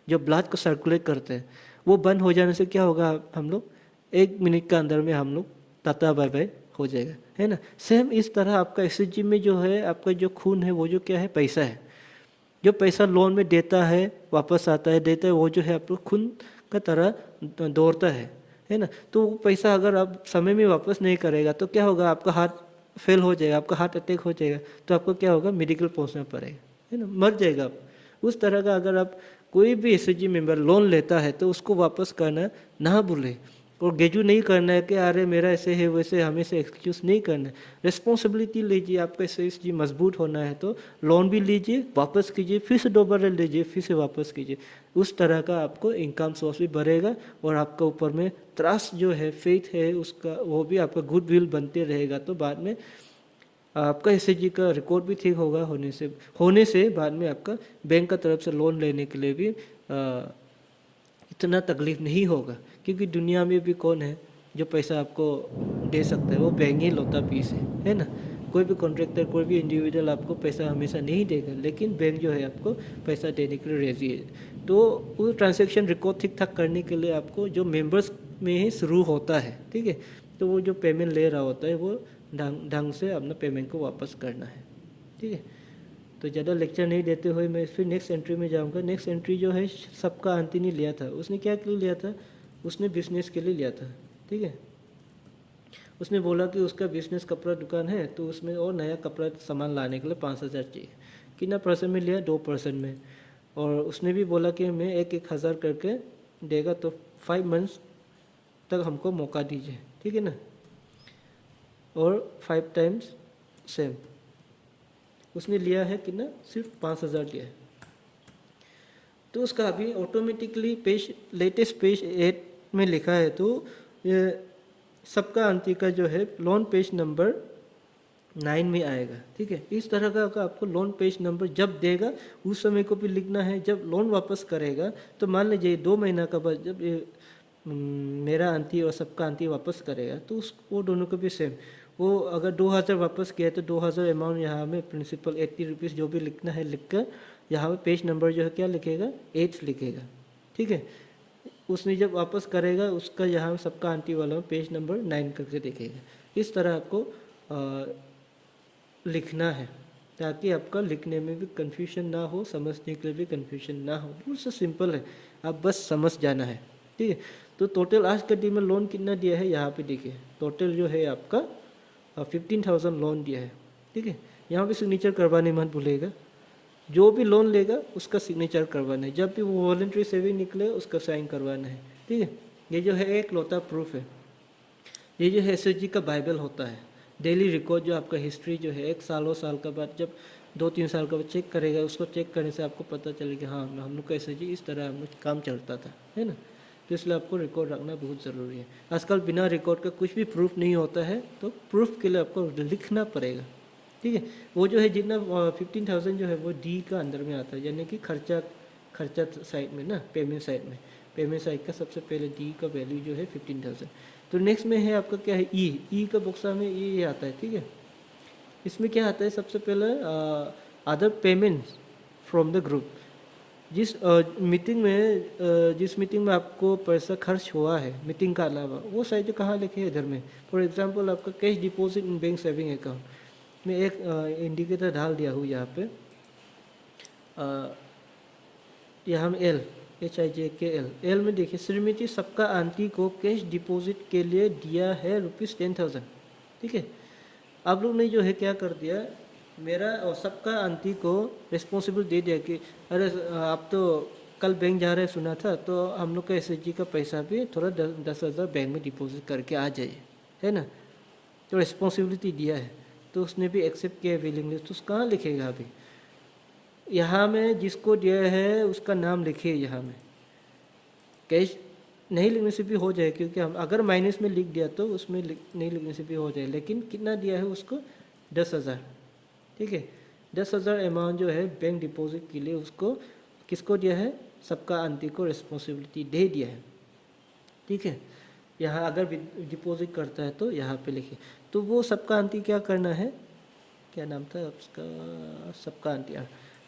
जो ब्लड को सर्कुलेट करते हैं, वो बंद हो जाने से क्या होगा, हम लोग 1 मिनट के अंदर में हम लोग टाटा बाय बाय हो जाएगा, है ना। सेम इस तरह आपका एसएचजी में जो है आपका जो खून है वो जो क्या है, पैसा है। जो पैसा लोन में देता है वापस आता है, देता है, वो जो है आपको खून का तरह दौड़ता है ना। तो वो पैसा अगर आप समय में वापस नहीं करेगा तो क्या होगा, आपका हार्ट फेल हो जाएगा, आपका हार्ट अटैक हो जाएगा, तो आपको क्या होगा, मेडिकल पहुंचना पड़ेगा, है ना, मर जाएगा आप। उस तरह का अगर आप कोई भी एसएचजी मेंबर लोन लेता है तो उसको वापस करना ना भूले, और गेजू नहीं करना है कि अरे मेरा ऐसे है वैसे, हमेशा एक्सक्यूज नहीं करना है। रिस्पॉन्सिबिलिटी लीजिए, आपका एसएचजी मजबूत होना है तो लोन भी लीजिए, वापस कीजिए, फिर से दोबारा लीजिए, फिर से वापस कीजिए। उस तरह का आपको इनकम सोर्स भी बढ़ेगा और आपका ऊपर में ट्रस्ट जो है, फेथ है उसका, वो भी आपका गुड विल बनते रहेगा। तो बाद में आपका एसएचजी का रिकॉर्ड भी ठीक होगा, होने से बाद में आपका बैंक का तरफ से लोन लेने के लिए भी इतना तकलीफ नहीं होगा, क्योंकि दुनिया में भी कौन है जो पैसा आपको दे सकता है, वो बैंक ही लौता पीस है ना। कोई भी कॉन्ट्रैक्टर, कोई भी इंडिविजुअल आपको पैसा हमेशा नहीं देगा, लेकिन बैंक जो है आपको पैसा देने के लिए रेजी है। तो वो ट्रांजैक्शन रिकॉर्ड ठीक ठाक करने के लिए आपको जो मेंबर्स में ही शुरू होता है, ठीक है, तो वो जो पेमेंट ले रहा होता है वो ढंग से अपना पेमेंट को वापस करना है, ठीक है। तो ज़्यादा लेक्चर नहीं देते हुए मैं फिर नेक्स्ट एंट्री में जाऊंगा। नेक्स्ट एंट्री जो है सबका आंटी ने लिया था, उसने क्या के लिए लिया था, उसने बिजनेस के लिए लिया था, ठीक है। उसने बोला कि उसका बिजनेस कपड़ा दुकान है, तो उसमें और नया कपड़ा सामान लाने के लिए 5,000 चाहिए। कितना परसेंट में लिया, 2% में। और उसने भी बोला कि मैं 1,000 करके देगा, तो 5 मंथ्स तक हमको मौका दीजिए, ठीक है ना। और 5 टाइम्स सेम उसने लिया है कि ना, सिर्फ 5,000 लिया है। तो उसका अभी ऑटोमेटिकली लेटेस्ट पेज 8 में लिखा है, तो ये सबका आंटी का जो है लोन पेज नंबर 9 में आएगा, ठीक है। इस तरह का आपको लोन पेज नंबर जब देगा उस समय को भी लिखना है। जब लोन वापस करेगा तो मान लीजिए 2 महीना का बाद जब ये मेरा आंटी और सबका आंटी वापस करेगा, तो वो दोनों को भी सेम, वो अगर 2,000 वापस किया तो 2,000 अमाउंट यहाँ में प्रिंसिपल 80 रुपीज़ जो भी लिखना है लिख कर यहाँ पे पेज नंबर जो है क्या लिखेगा, 8 लिखेगा, ठीक है। उसने जब वापस करेगा उसका यहाँ सबका आंटी वाला में पेज नंबर 9 करके देखेगा। इस तरह आपको लिखना है ताकि आपका लिखने में भी कन्फ्यूजन ना हो, समझने के लिए भी कन्फ्यूजन ना हो। बहुत सा सिंपल है, आप बस समझ जाना है, ठीक है। तो टोटल आज के दिन में लोन कितना दिया है यहाँ पे देखिए, टोटल जो है आपका 15,000 लोन दिया है, ठीक है। यहाँ पे सिग्नेचर करवाने मत भूलेगा, जो भी लोन लेगा उसका सिग्नेचर करवाना है। जब भी वो वॉलंटरी सेविंग निकले उसका साइन करवाना है, ठीक है। ये जो है एक लौता प्रूफ है, ये जो है एसएचजी का बाइबल होता है। डेली रिकॉर्ड जो आपका हिस्ट्री जो है 1 साल का बाद जब 2-3 साल का बाद चेक करेगा, उसको चेक करने से आपको पता चलेगा हाँ हम लोग का एसएचजी इस तरह हम लोग काम चलता था, है ना। तो इसलिए आपको रिकॉर्ड रखना बहुत ज़रूरी है। आजकल बिना रिकॉर्ड का कुछ भी प्रूफ नहीं होता है, तो प्रूफ के लिए आपको लिखना पड़ेगा, ठीक है। वो जो है जितना 15,000 जो है वो डी का अंदर में आता है, यानी कि खर्चा साइड में ना, पेमेंट साइड का सबसे पहले डी का वैल्यू जो है 15,000। तो नेक्स्ट में है आपका क्या है, ई का बॉक्सा में ये आता है, ठीक है। इसमें क्या आता है, सबसे पहले other payments from the group. जिस मीटिंग में आपको पैसा खर्च हुआ है मीटिंग का अलावा, वो साइड जो कहाँ लिखे हैं इधर में। फॉर एग्जांपल आपका cash deposit in bank saving account में एक इंडिकेटर डाल दिया हूँ यहाँ पे, यहाँ में एल में देखिए, श्रीमती सबका आंटी को कैश डिपॉजिट के लिए दिया है ₹10,000, ठीक है। आप लोग ने जो है क्या कर दिया, मेरा और सबका आंटी को रिस्पॉन्सिबल दे दिया कि अरे आप तो कल बैंक जा रहे सुना था, तो हम लोग का एसएचजी का पैसा भी थोड़ा 10,000 बैंक में डिपॉजिट करके आ जाइए, है ना। तो रिस्पॉन्सिबिलिटी दिया है, तो उसने भी एक्सेप्ट किया विलिंगली। तो कहाँ लिखेगा अभी, यहाँ में जिसको दिया है उसका नाम लिखिए। यहाँ में कैश नहीं लिखने से भी हो जाए, क्योंकि हम अगर माइनस में लिख दिया तो उसमें नहीं लिखने से भी हो जाए, लेकिन कितना दिया है उसको 10,000, ठीक है। 10,000 अमाउंट जो है बैंक डिपॉजिट के लिए उसको किसको दिया है, सबका आंटी को रिस्पॉन्सिबिलिटी दे दिया है। ठीक है, यहाँ अगर डिपॉजिट करता है तो यहाँ पे लिखिए। तो वो सबका आंटी क्या करना है, क्या नाम था उसका, सबका आंटी,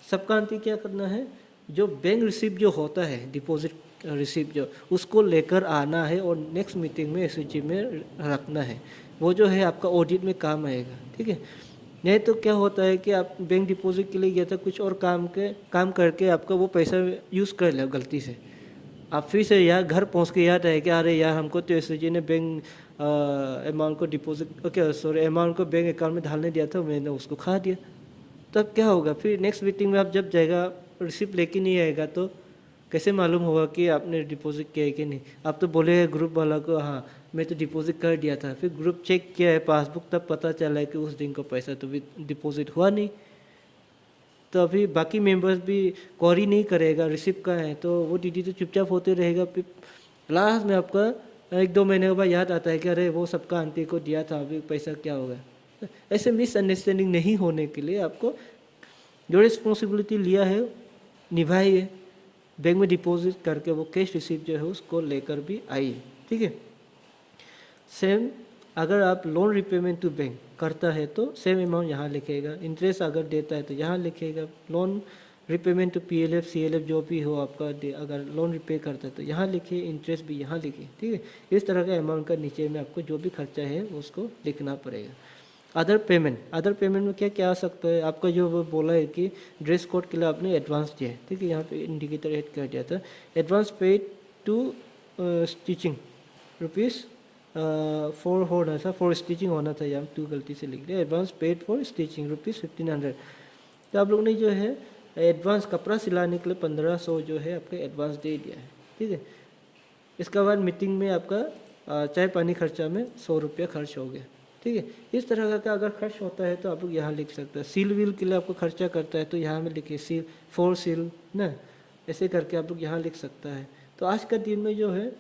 सबका आंटी क्या करना है, जो बैंक रिसिप्ट जो होता है डिपॉजिट रिसिप्ट जो, उसको लेकर आना है और नेक्स्ट मीटिंग में एसओजी में रखना है। वो जो है आपका ऑडिट में काम आएगा। ठीक है, नहीं तो क्या होता है कि आप बैंक डिपॉजिट के लिए गया था, कुछ और काम करके आपका वो पैसा यूज़ कर लिया गलती से, आप फिर से यार घर पहुंच के याद है कि अरे यार हमको तो एसओजी ने बैंक अमाउंट को डिपॉजिट, ओके सॉरी, अमाउंट को बैंक अकाउंट में डालने दिया था, मैंने उसको खा दिया। तब क्या होगा, फिर नेक्स्ट मीटिंग में आप जब जाएगा रिसिप्ट लेके नहीं आएगा तो कैसे मालूम होगा कि आपने डिपॉजिट किया है कि नहीं। आप तो बोले ग्रुप वाला को हाँ मैं तो डिपॉजिट कर दिया था, फिर ग्रुप चेक किया है पासबुक, तब पता चला है कि उस दिन को पैसा तो भी डिपॉजिट हुआ नहीं। तो अभी बाकी मेंबर्स भी क्वेरी नहीं करेगा रिसिप्ट का है, तो वो दीदी तो चुपचाप होते रहेगा। फिर लास्ट में आपका 1-2 महीने के बाद याद आता है कि अरे वो सबका आंटी को दिया था, अभी पैसा क्या होगा। ऐसे मिसअंडरस्टैंडिंग नहीं होने के लिए आपको जो रिस्पॉन्सिबिलिटी लिया है निभाइए, बैंक में डिपॉजिट करके वो कैश रिसीप्ट जो है उसको लेकर भी आइए। ठीक है, सेम अगर आप लोन रिपेमेंट टू बैंक करता है तो सेम अमाउंट यहाँ लिखेगा, इंटरेस्ट अगर देता है तो यहाँ लिखेगा, loan repayment to PLF CLF जो भी हो आपका अगर लोन रिपे करता है तो यहाँ लिखिए, इंटरेस्ट भी यहाँ लिखिए। ठीक है, इस तरह का अमाउंट का नीचे में आपको जो भी खर्चा है उसको लिखना पड़ेगा। अदर पेमेंट में क्या क्या आ सकता है, आपका जो वो बोला है कि ड्रेस कोड के लिए आपने एडवांस दिया है। ठीक है, यहाँ पे इंडिकेटर ऐड कर दिया था, advance paid to stitching rupees 4 होना था, 4 स्टिचिंग होना था, यहाँ 2 गलती से लिख दिया, advance paid for stitching rupees 1500। तो आप लोग ने जो है एडवांस कपड़ा सिलाने के लिए 1500 जो है आपका एडवांस दे दिया है। ठीक है, इसके बाद मीटिंग में आपका चाय पानी खर्चा में 100 रुपया खर्च हो गया। ठीक है, इस तरह का अगर खर्च होता है तो आप लोग यहाँ लिख सकते हैं। सील व्हील के लिए आपको खर्चा करता है तो यहाँ में लिखिए सील 4 सील ना, ऐसे करके आप लोग यहाँ लिख सकता है। तो आज का दिन में जो है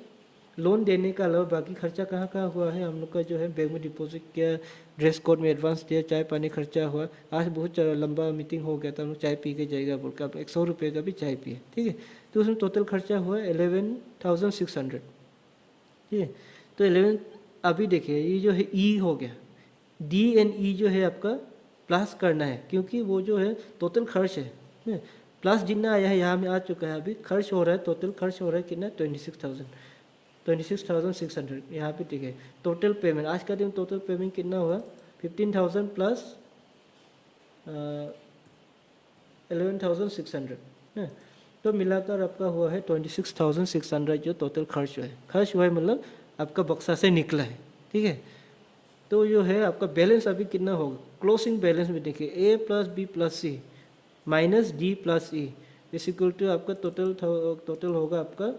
लोन देने का अलावा बाकी खर्चा कहाँ कहाँ हुआ है, हम लोग का जो है बैंक में डिपॉजिट किया, ड्रेस कोड में एडवांस दिया, चाय पानी खर्चा हुआ। आज बहुत लंबा मीटिंग हो गया था, हम लोग चाय पी के जाएगा बोल के आप 100 रुपये का भी चाय पिए। ठीक है, तो उसमें टोटल खर्चा हुआ 11,600। ठीक है, तो 11 अभी देखिए ये जो है ई हो गया, डी एंड ई जो है आपका प्लस करना है, क्योंकि वो जो है टोटल खर्च है, प्लस जितना आया है यहाँ में आ चुका है, अभी खर्च हो रहा है, टोटल खर्च हो रहा है कितना 26,600। यहाँ पे ठीक है, टोटल पेमेंट आज का दिन टोटल पेमेंट कितना हुआ 15,000 प्लस 11,600 है, तो मिलाकर आपका हुआ है 26,600 जो टोटल खर्च हुआ है मतलब आपका बक्सा से निकला है। ठीक है, तो जो है आपका बैलेंस अभी कितना होगा, क्लोजिंग बैलेंस में देखिए A plus B plus C minus D plus E is equal to आपका टोटल होगा आपका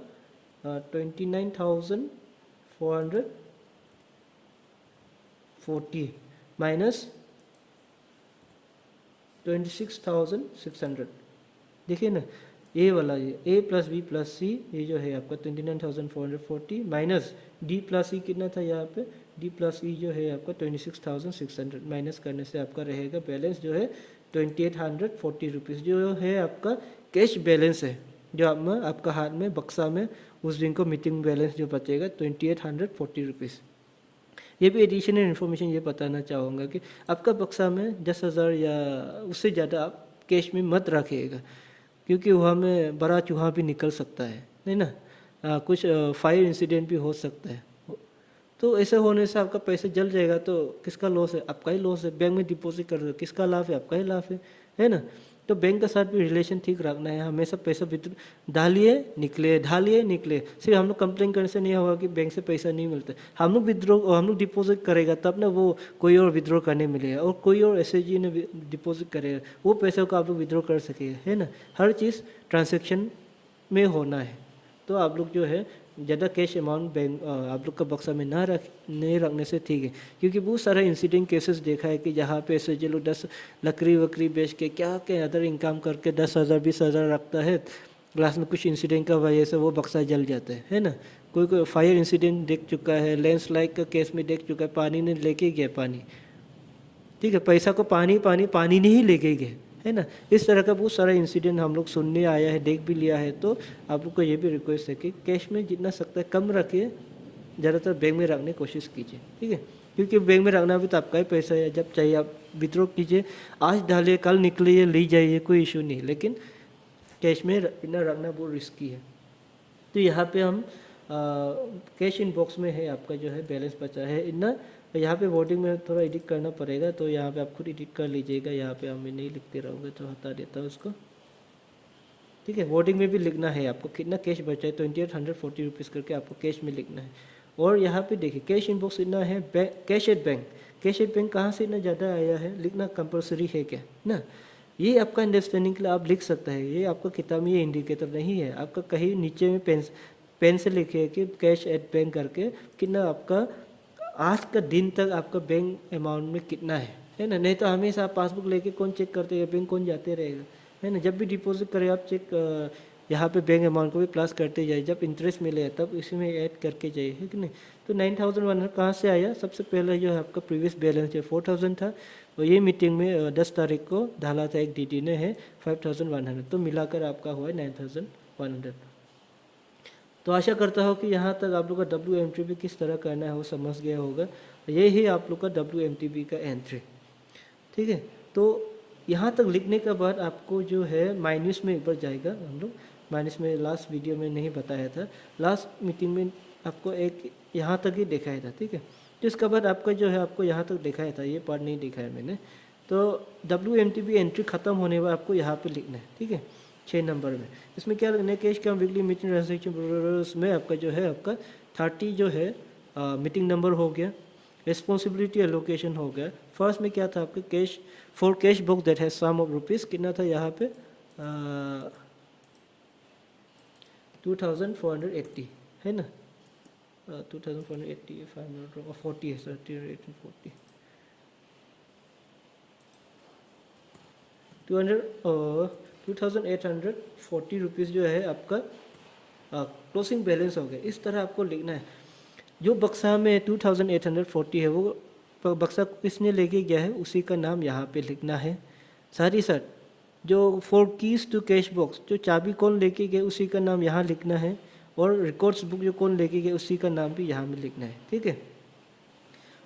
29,440 माइनस 26,600। देखिए ना ए वाला, ये ए प्लस बी प्लस सी ये जो है आपका 29,440 माइनस डी प्लस ई कितना था यहाँ पे, डी प्लस ई जो है आपका 26,600 माइनस करने से आपका रहेगा बैलेंस जो है 2,840 रुपीज़ जो है आपका कैश बैलेंस है, जो आपका हाथ में बक्सा में उस दिन को मीटिंग बैलेंस जो बचेगा 2,840 रुपीज़। ये भी एडिशनल इन्फॉर्मेशन ये बताना चाहूँगा कि आपका बक्सा में 10,000 या उससे ज़्यादा आप कैश में मत रखिएगा, क्योंकि वहाँ में बड़ा चूहा भी निकल सकता है, नहीं ना, कुछ फायर इंसिडेंट भी हो सकता है। तो ऐसे होने से आपका पैसा जल जाएगा तो किसका लॉस है, आपका ही लॉस है। बैंक में डिपॉजिट कर दो, किसका लाभ है, आपका ही लाभ है ना। तो बैंक के साथ भी रिलेशन ठीक रखना है, हमेशा पैसा डालिए निकले। सिर्फ हम लोग कंप्लेन करने से नहीं होगा कि बैंक से पैसा नहीं मिलता। हम लोग डिपॉजिट करेगा तब ना वो कोई और विड्रॉ करने मिलेगा, और कोई और एसएचजी ने डिपॉजिट करेगा, वो पैसे को आप लोग विड्रॉ कर सकेगा, है ना। हर चीज़ ट्रांजेक्शन में होना है। तो आप लोग जो है ज़्यादा कैश अमाउंट बैंक आप लोग का बक्सा में नहीं रखने से ठीक है, क्योंकि बहुत सारा इंसिडेंट केसेस देखा है कि जहाँ पे ऐसे जो लोग 10 लकड़ी वकड़ी बेच के क्या अदर इनकम करके 10,000 20,000 रखता है, क्लास में कुछ इंसिडेंट का वजह से वो बक्सा जल जाता है ना। कोई फायर इंसिडेंट देख चुका है, लैंडस्लाइड का केस में देख चुका है, पानी ने लेके गया पानी, ठीक है, पैसा को पानी नहीं लेके गए, है ना। इस तरह का बहुत सारा इंसिडेंट हम लोग सुनने आया है, देख भी लिया है। तो आप लोग को ये भी रिक्वेस्ट है कि कैश में जितना सकता है कम रखिए, ज़्यादातर बैंक में रखने की कोशिश कीजिए, ठीक है। क्योंकि बैंक में रखना भी तो आपका ही पैसा है, जब चाहिए आप विथड्रॉ कीजिए, आज डालिए कल निकलिए ले जाइए, कोई इशू नहीं। लेकिन कैश में इतना रखना बहुत रिस्की है। तो यहाँ पे हम कैश इन बॉक्स में है आपका जो है बैलेंस बचा है इतना। यहाँ पे वर्डिंग में थोड़ा एडिट करना पड़ेगा, तो यहाँ पे आप खुद एडिट कर लीजिएगा। यहाँ पे मैं नहीं लिखते रहूँगा तो हटा देता हूँ उसको, ठीक है। वर्डिंग में भी लिखना है आपको कितना कैश बचा है, 2840 रुपीज़ करके आपको कैश में लिखना है। और यहाँ पे देखिए कैश इन बॉक्स इतना है, cash at bank, cash at bank कहाँ से इतना ज़्यादा आया है, लिखना कंपलसरी है क्या ना। ये आपका अंडरस्टैंडिंग के लिए आप लिख सकते हैं, ये आपका किताब में ये इंडिकेटर नहीं है। आपका कहीं नीचे में पेन से लिखिए कि कैश एट बैंक करके कितना आपका आज का दिन तक आपका बैंक अमाउंट में कितना है ना। नहीं तो हमेशा आप पासबुक लेके कौन चेक करते हैं, बैंक कौन जाते रहेगा, है ना। जब भी डिपॉजिट करें आप चेक यहाँ पे बैंक अमाउंट को भी प्लस करते जाइए, जब इंटरेस्ट मिले तब इसी में ऐड करके जाइए, है कि नहीं। तो 9100 कहाँ से आया, सबसे पहले जो है आपका प्रीवियस बैलेंस है 4000 था, और ये मीटिंग में 10 तारीख को डाला था एक डीडी ने है 5100, तो मिलाकर आपका हुआ है 9100। तो आशा करता हूँ कि यहाँ तक आप लोग का WMTB किस तरह करना है वो समझ गया होगा। ये ही आप लोग का WMTB का एंट्री, ठीक है। तो यहाँ तक लिखने के बाद आपको जो है माइनस में एक बार जाएगा, हम लोग माइनस में लास्ट वीडियो में नहीं बताया था, लास्ट मीटिंग में आपको एक यहाँ तक ही दिखाया था, ठीक है। तो इसके बाद आपका जो है आपको यहाँ तक दिखाया था, ये पार्ट नहीं दिखाया मैंने। तो WMTB एंट्री ख़त्म होने बाद आपको यहाँ पे लिखना है, ठीक है, 6 नंबर में। इसमें क्या लिखना है, कैश कम वीकली मीटिंग ट्रांजेक्शन में आपका जो है आपका 30 जो है मीटिंग नंबर हो गया, रिस्पॉन्सिबिलिटी एलोकेशन हो गया। फर्स्ट में क्या था आपके cash for cash book that has sum of rupees, कितना था यहाँ पे 2480, है ना। 2480 40 है सर, 1840 2840 रुपीज़ जो है आपका क्लोजिंग बैलेंस हो गया। इस तरह आपको लिखना है। जो बक्सा में 2840 है वो बक्सा किसने लेके गया है उसी का नाम यहाँ पे लिखना है। साथ ही साथ जो 4 कीज टू कैश बॉक्स, जो चाबी कौन लेके गए उसी का नाम यहाँ लिखना है, और रिकॉर्ड्स बुक जो कौन लेके गए उसी का नाम भी यहाँ में लिखना है, ठीक है।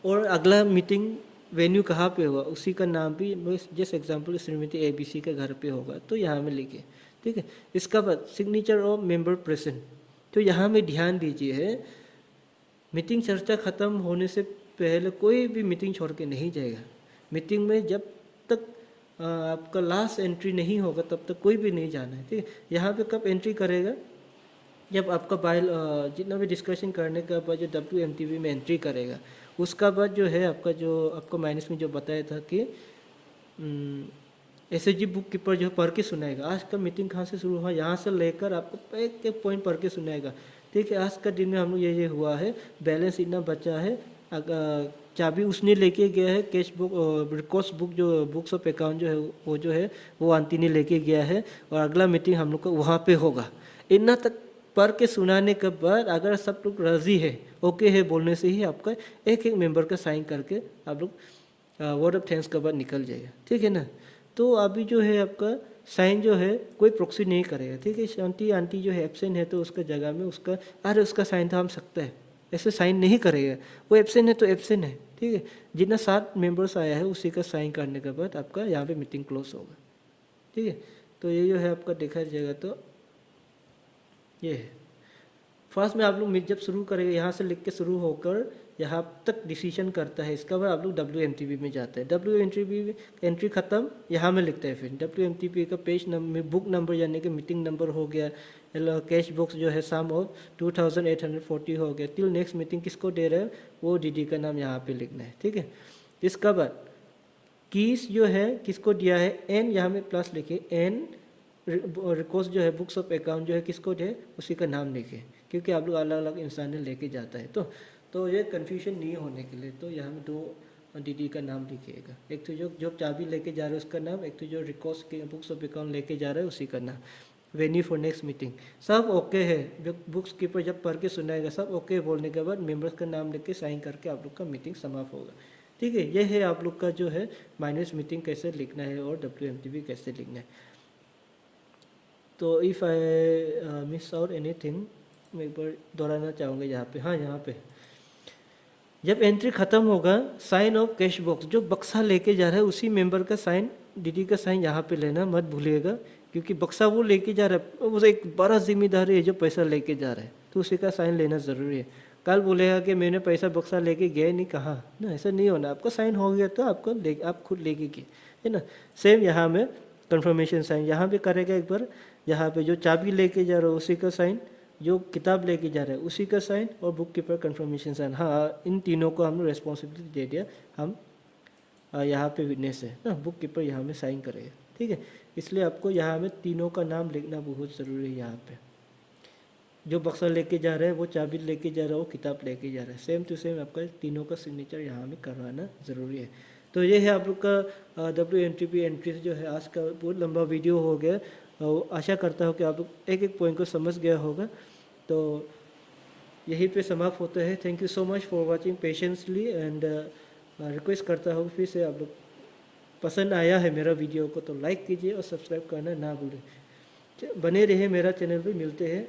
और अगला मीटिंग वेन्यू कहाँ पे होगा उसी का नाम भी, जैसे एग्जांपल श्रीमती ABC के घर पे होगा तो यहाँ में लिखे, ठीक है। इसका बाद सिग्नेचर ऑफ मेंबर प्रेजेंट, तो यहाँ में ध्यान दीजिए मीटिंग चर्चा ख़त्म होने से पहले कोई भी मीटिंग छोड़ के नहीं जाएगा। मीटिंग में जब तक आपका लास्ट एंट्री नहीं होगा तब तक कोई भी नहीं जाना है, ठीक है। यहाँ पे कब एंट्री करेगा, जब आपका बाइल जितना भी डिस्कशन करने के बाद जो WMTB में एंट्री करेगा, उसका बाद जो है आपको माइनस में जो बताया था कि SHG बुक कीपर जो पढ़ के सुनाएगा। आज का मीटिंग कहाँ से शुरू हुआ, यहाँ से लेकर आपको एक एक पॉइंट पढ़ के सुनाएगा, ठीक है। आज का दिन में हम लोग ये हुआ है, बैलेंस इतना बचा है, चाबी उसने लेके गया है, कैश बुक रिकॉर्ड्स बुक जो बुक्स ऑफ अकाउंट जो है वो आंटी ने लेके गया है, और अगला मीटिंग हम लोग का वहाँ पे होगा। इतना तक पढ़ के सुनाने के बाद अगर सब लोग राज़ी है, ओके है बोलने से ही आपका एक एक मेंबर का साइन करके आप लोग वर्ड ऑफ थैंक्स के बाद निकल जाएगा, ठीक है ना। तो अभी जो है आपका साइन जो है कोई प्रॉक्सी नहीं करेगा, ठीक है। आंटी जो है एब्सेंट है तो उसका जगह में उसका साइन था हम सकता है, ऐसे साइन नहीं करेगा। वो एब्सेंट है तो एब्सेंट है, ठीक है। जितना 7 मेंबर्स आया है उसी का साइन करने के बाद आपका यहाँ पे मीटिंग क्लोज होगा, ठीक है। तो ये जो है आपका देखा जाएगा, तो ये है फर्स्ट में आप लोग जब शुरू करेंगे यहाँ से लिख के शुरू होकर यहाँ तक डिसीजन करता है, इसका बाद आप लोग WMTB में जाते हैं। WMTB एंट्री ख़त्म यहाँ में लिखता है, फिर WMTB का पेज नंबर बुक नंबर यानी कि मीटिंग नंबर हो गया, कैश बॉक्स जो है सम ऑफ 2840 हो गया। टिल नेक्स्ट मीटिंग किसको दे रहे हैं वो डीडी का नाम यहाँ पे लिखना है, ठीक है। इसका बाद कीज जो है किसको दिया है, एन यहाँ में प्लस लिखे, एन रिकॉर्ड्स जो है बुक्स ऑफ अकाउंट जो है किसको दे उसी का नाम लिखे, क्योंकि आप लोग अलग अलग इंसान ने लेके जाता है। तो ये कन्फ्यूजन नहीं होने के लिए तो यहाँ में 2 डीडी का नाम लिखिएगा, एक तो जो चाबी लेके जा रहा है उसका नाम, एक तो जो रिकॉर्ड्स के बुक्स ऑफ अकाउंट लेके जा रहा है उसी का नाम। वेन्यू फॉर नेक्स्ट मीटिंग सब ओके है, जो बुक्स कीपर जब पढ़ के सुनाएगा सब ओके बोलने के बाद मेंबर्स का नाम लिख के साइन करके आप लोग का मीटिंग समाप्त होगा, ठीक है, ये है आप लोग का जो है माइनस मीटिंग कैसे लिखना है और WMTP कैसे लिखना है। तो if I miss out anything मैं एक बार दोहराना चाहूँगा यहाँ पे। हाँ, यहाँ पे जब एंट्री ख़त्म होगा साइन ऑफ कैश बॉक्स, जो बक्सा लेके जा रहा है उसी मेंबर का साइन, डीडी का साइन यहाँ पे लेना मत भूलिएगा, क्योंकि बक्सा वो लेके जा रहा है, वो एक बड़ा जिम्मेदारी है जो पैसा लेके जा रहा है, तो उसी का साइन लेना ज़रूरी है। कल बोलेगा कि मैंने पैसा बक्सा लेके गया नहीं, कहा ना, ऐसा नहीं होना। आपका साइन हो गया तो आप खुद लेके गए, है ना। सेम यहाँ में कंफर्मेशन साइन यहाँ पे करेगा एक बार, यहाँ पे जो चाबी लेके जा रहा है उसी का साइन, जो किताब लेके जा रहा है उसी का साइन, और बुक कीपर कंफर्मेशन साइन। हाँ, इन तीनों को हमने रेस्पॉन्सिबिलिटी दे दिया, हम यहाँ पे विटनेस है ना, बुक कीपर यहाँ में साइन करेगा, ठीक है। इसलिए आपको यहाँ में तीनों का नाम लिखना बहुत ज़रूरी है। यहाँ पे जो बक्सा लेके जा रहा है, वो चाबी लेके जा रहा है, वो किताब लेके जा रहा है, सेम टू सेम आपका तीनों का सिग्नेचर यहाँ में करवाना ज़रूरी है। तो ये है आप लोग का WMTP एंट्री जो है। आज का बहुत लंबा वीडियो हो गया, आशा करता हूँ कि आप लोग एक एक पॉइंट को समझ गया होगा। तो यहीं पे समाप्त होता है। Thank you so much for watching patiently, and request करता हूँ फिर से, आप लोग पसंद आया है मेरा वीडियो को तो लाइक कीजिए और सब्सक्राइब करना ना भूलें। बने रहे मेरा चैनल पे। मिलते हैं